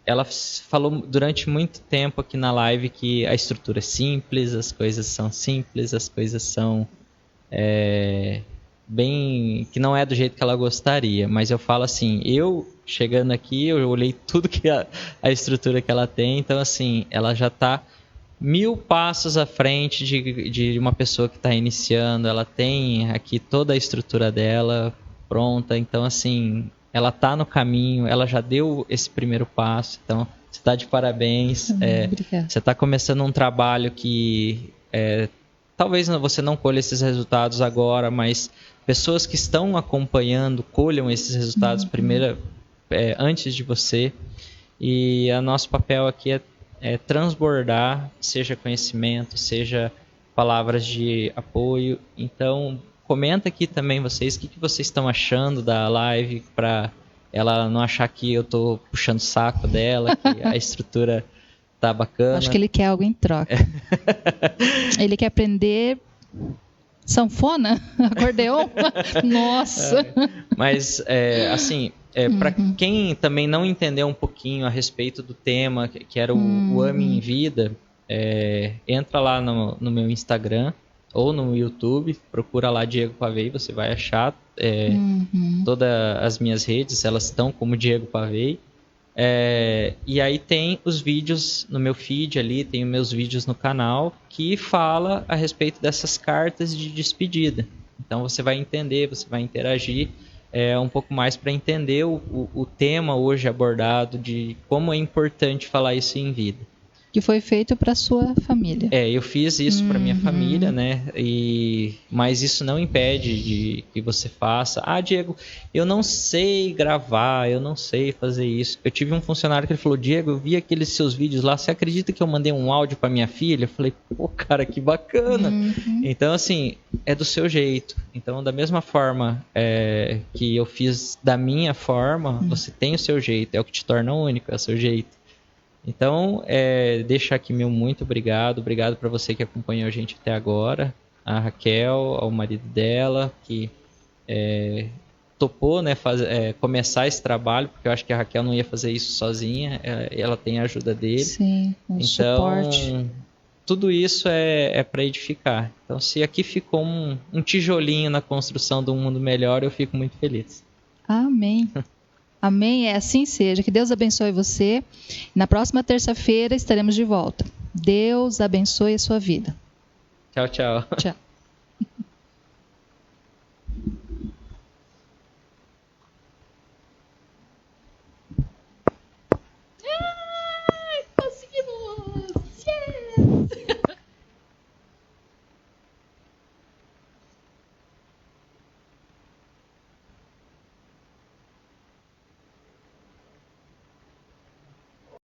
Speaker 2: Ela falou durante muito tempo aqui na live que a estrutura é simples, as coisas são simples, as coisas são bem... que não é do jeito que ela gostaria. Mas eu falo assim, eu chegando aqui, eu olhei tudo que a estrutura que ela tem, então assim, ela já está 1000 passos à frente de uma pessoa que está iniciando. Ela tem aqui toda a estrutura dela pronta, então assim, ela está no caminho, ela já deu esse primeiro passo, então você está de parabéns. Você está começando um trabalho que talvez você não colha esses resultados agora, mas pessoas que estão acompanhando colham esses resultados primeiro, antes de você. E o nosso papel aqui é transbordar, seja conhecimento, seja palavras de apoio. Então, comenta aqui também vocês o que vocês estão achando da live, para ela não achar que eu estou puxando o saco dela, que a estrutura tá bacana.
Speaker 1: Acho que ele quer algo em troca. Ele quer aprender sanfona? Acordeon? Nossa!
Speaker 2: Mas, assim... para quem também não entendeu um pouquinho a respeito do tema, que era o AME em Vida, entra lá no meu Instagram, ou no YouTube, procura lá Diego Pavei, você vai achar todas as minhas redes, elas estão como Diego Pavei. E aí tem os vídeos no meu feed ali, tem os meus vídeos no canal que fala a respeito dessas cartas de despedida. Então você vai entender, você vai interagir um pouco mais para entender o tema hoje abordado de como é importante falar isso em vida.
Speaker 1: Que foi feito para sua família.
Speaker 2: Eu fiz isso para minha família, né? Mas isso não impede de que você faça. Diego, eu não sei gravar, eu não sei fazer isso. Eu tive um funcionário que ele falou, Diego, eu vi aqueles seus vídeos lá, você acredita que eu mandei um áudio para minha filha? Eu falei, pô, cara, que bacana. Então, assim, é do seu jeito. Então, da mesma forma que eu fiz da minha forma, você tem o seu jeito, é o que te torna único, é o seu jeito. Então, deixa aqui meu muito obrigado para você que acompanhou a gente até agora, a Raquel, ao marido dela, que topou, né, começar esse trabalho, porque eu acho que a Raquel não ia fazer isso sozinha, ela tem a ajuda dele.
Speaker 1: Sim, suporte.
Speaker 2: Tudo isso é para edificar. Então, se aqui ficou um tijolinho na construção de um mundo melhor, eu fico muito feliz.
Speaker 1: Amém. Amém, assim seja. Que Deus abençoe você. Na próxima terça-feira estaremos de volta. Deus abençoe a sua vida.
Speaker 2: Tchau, tchau.
Speaker 1: Tchau.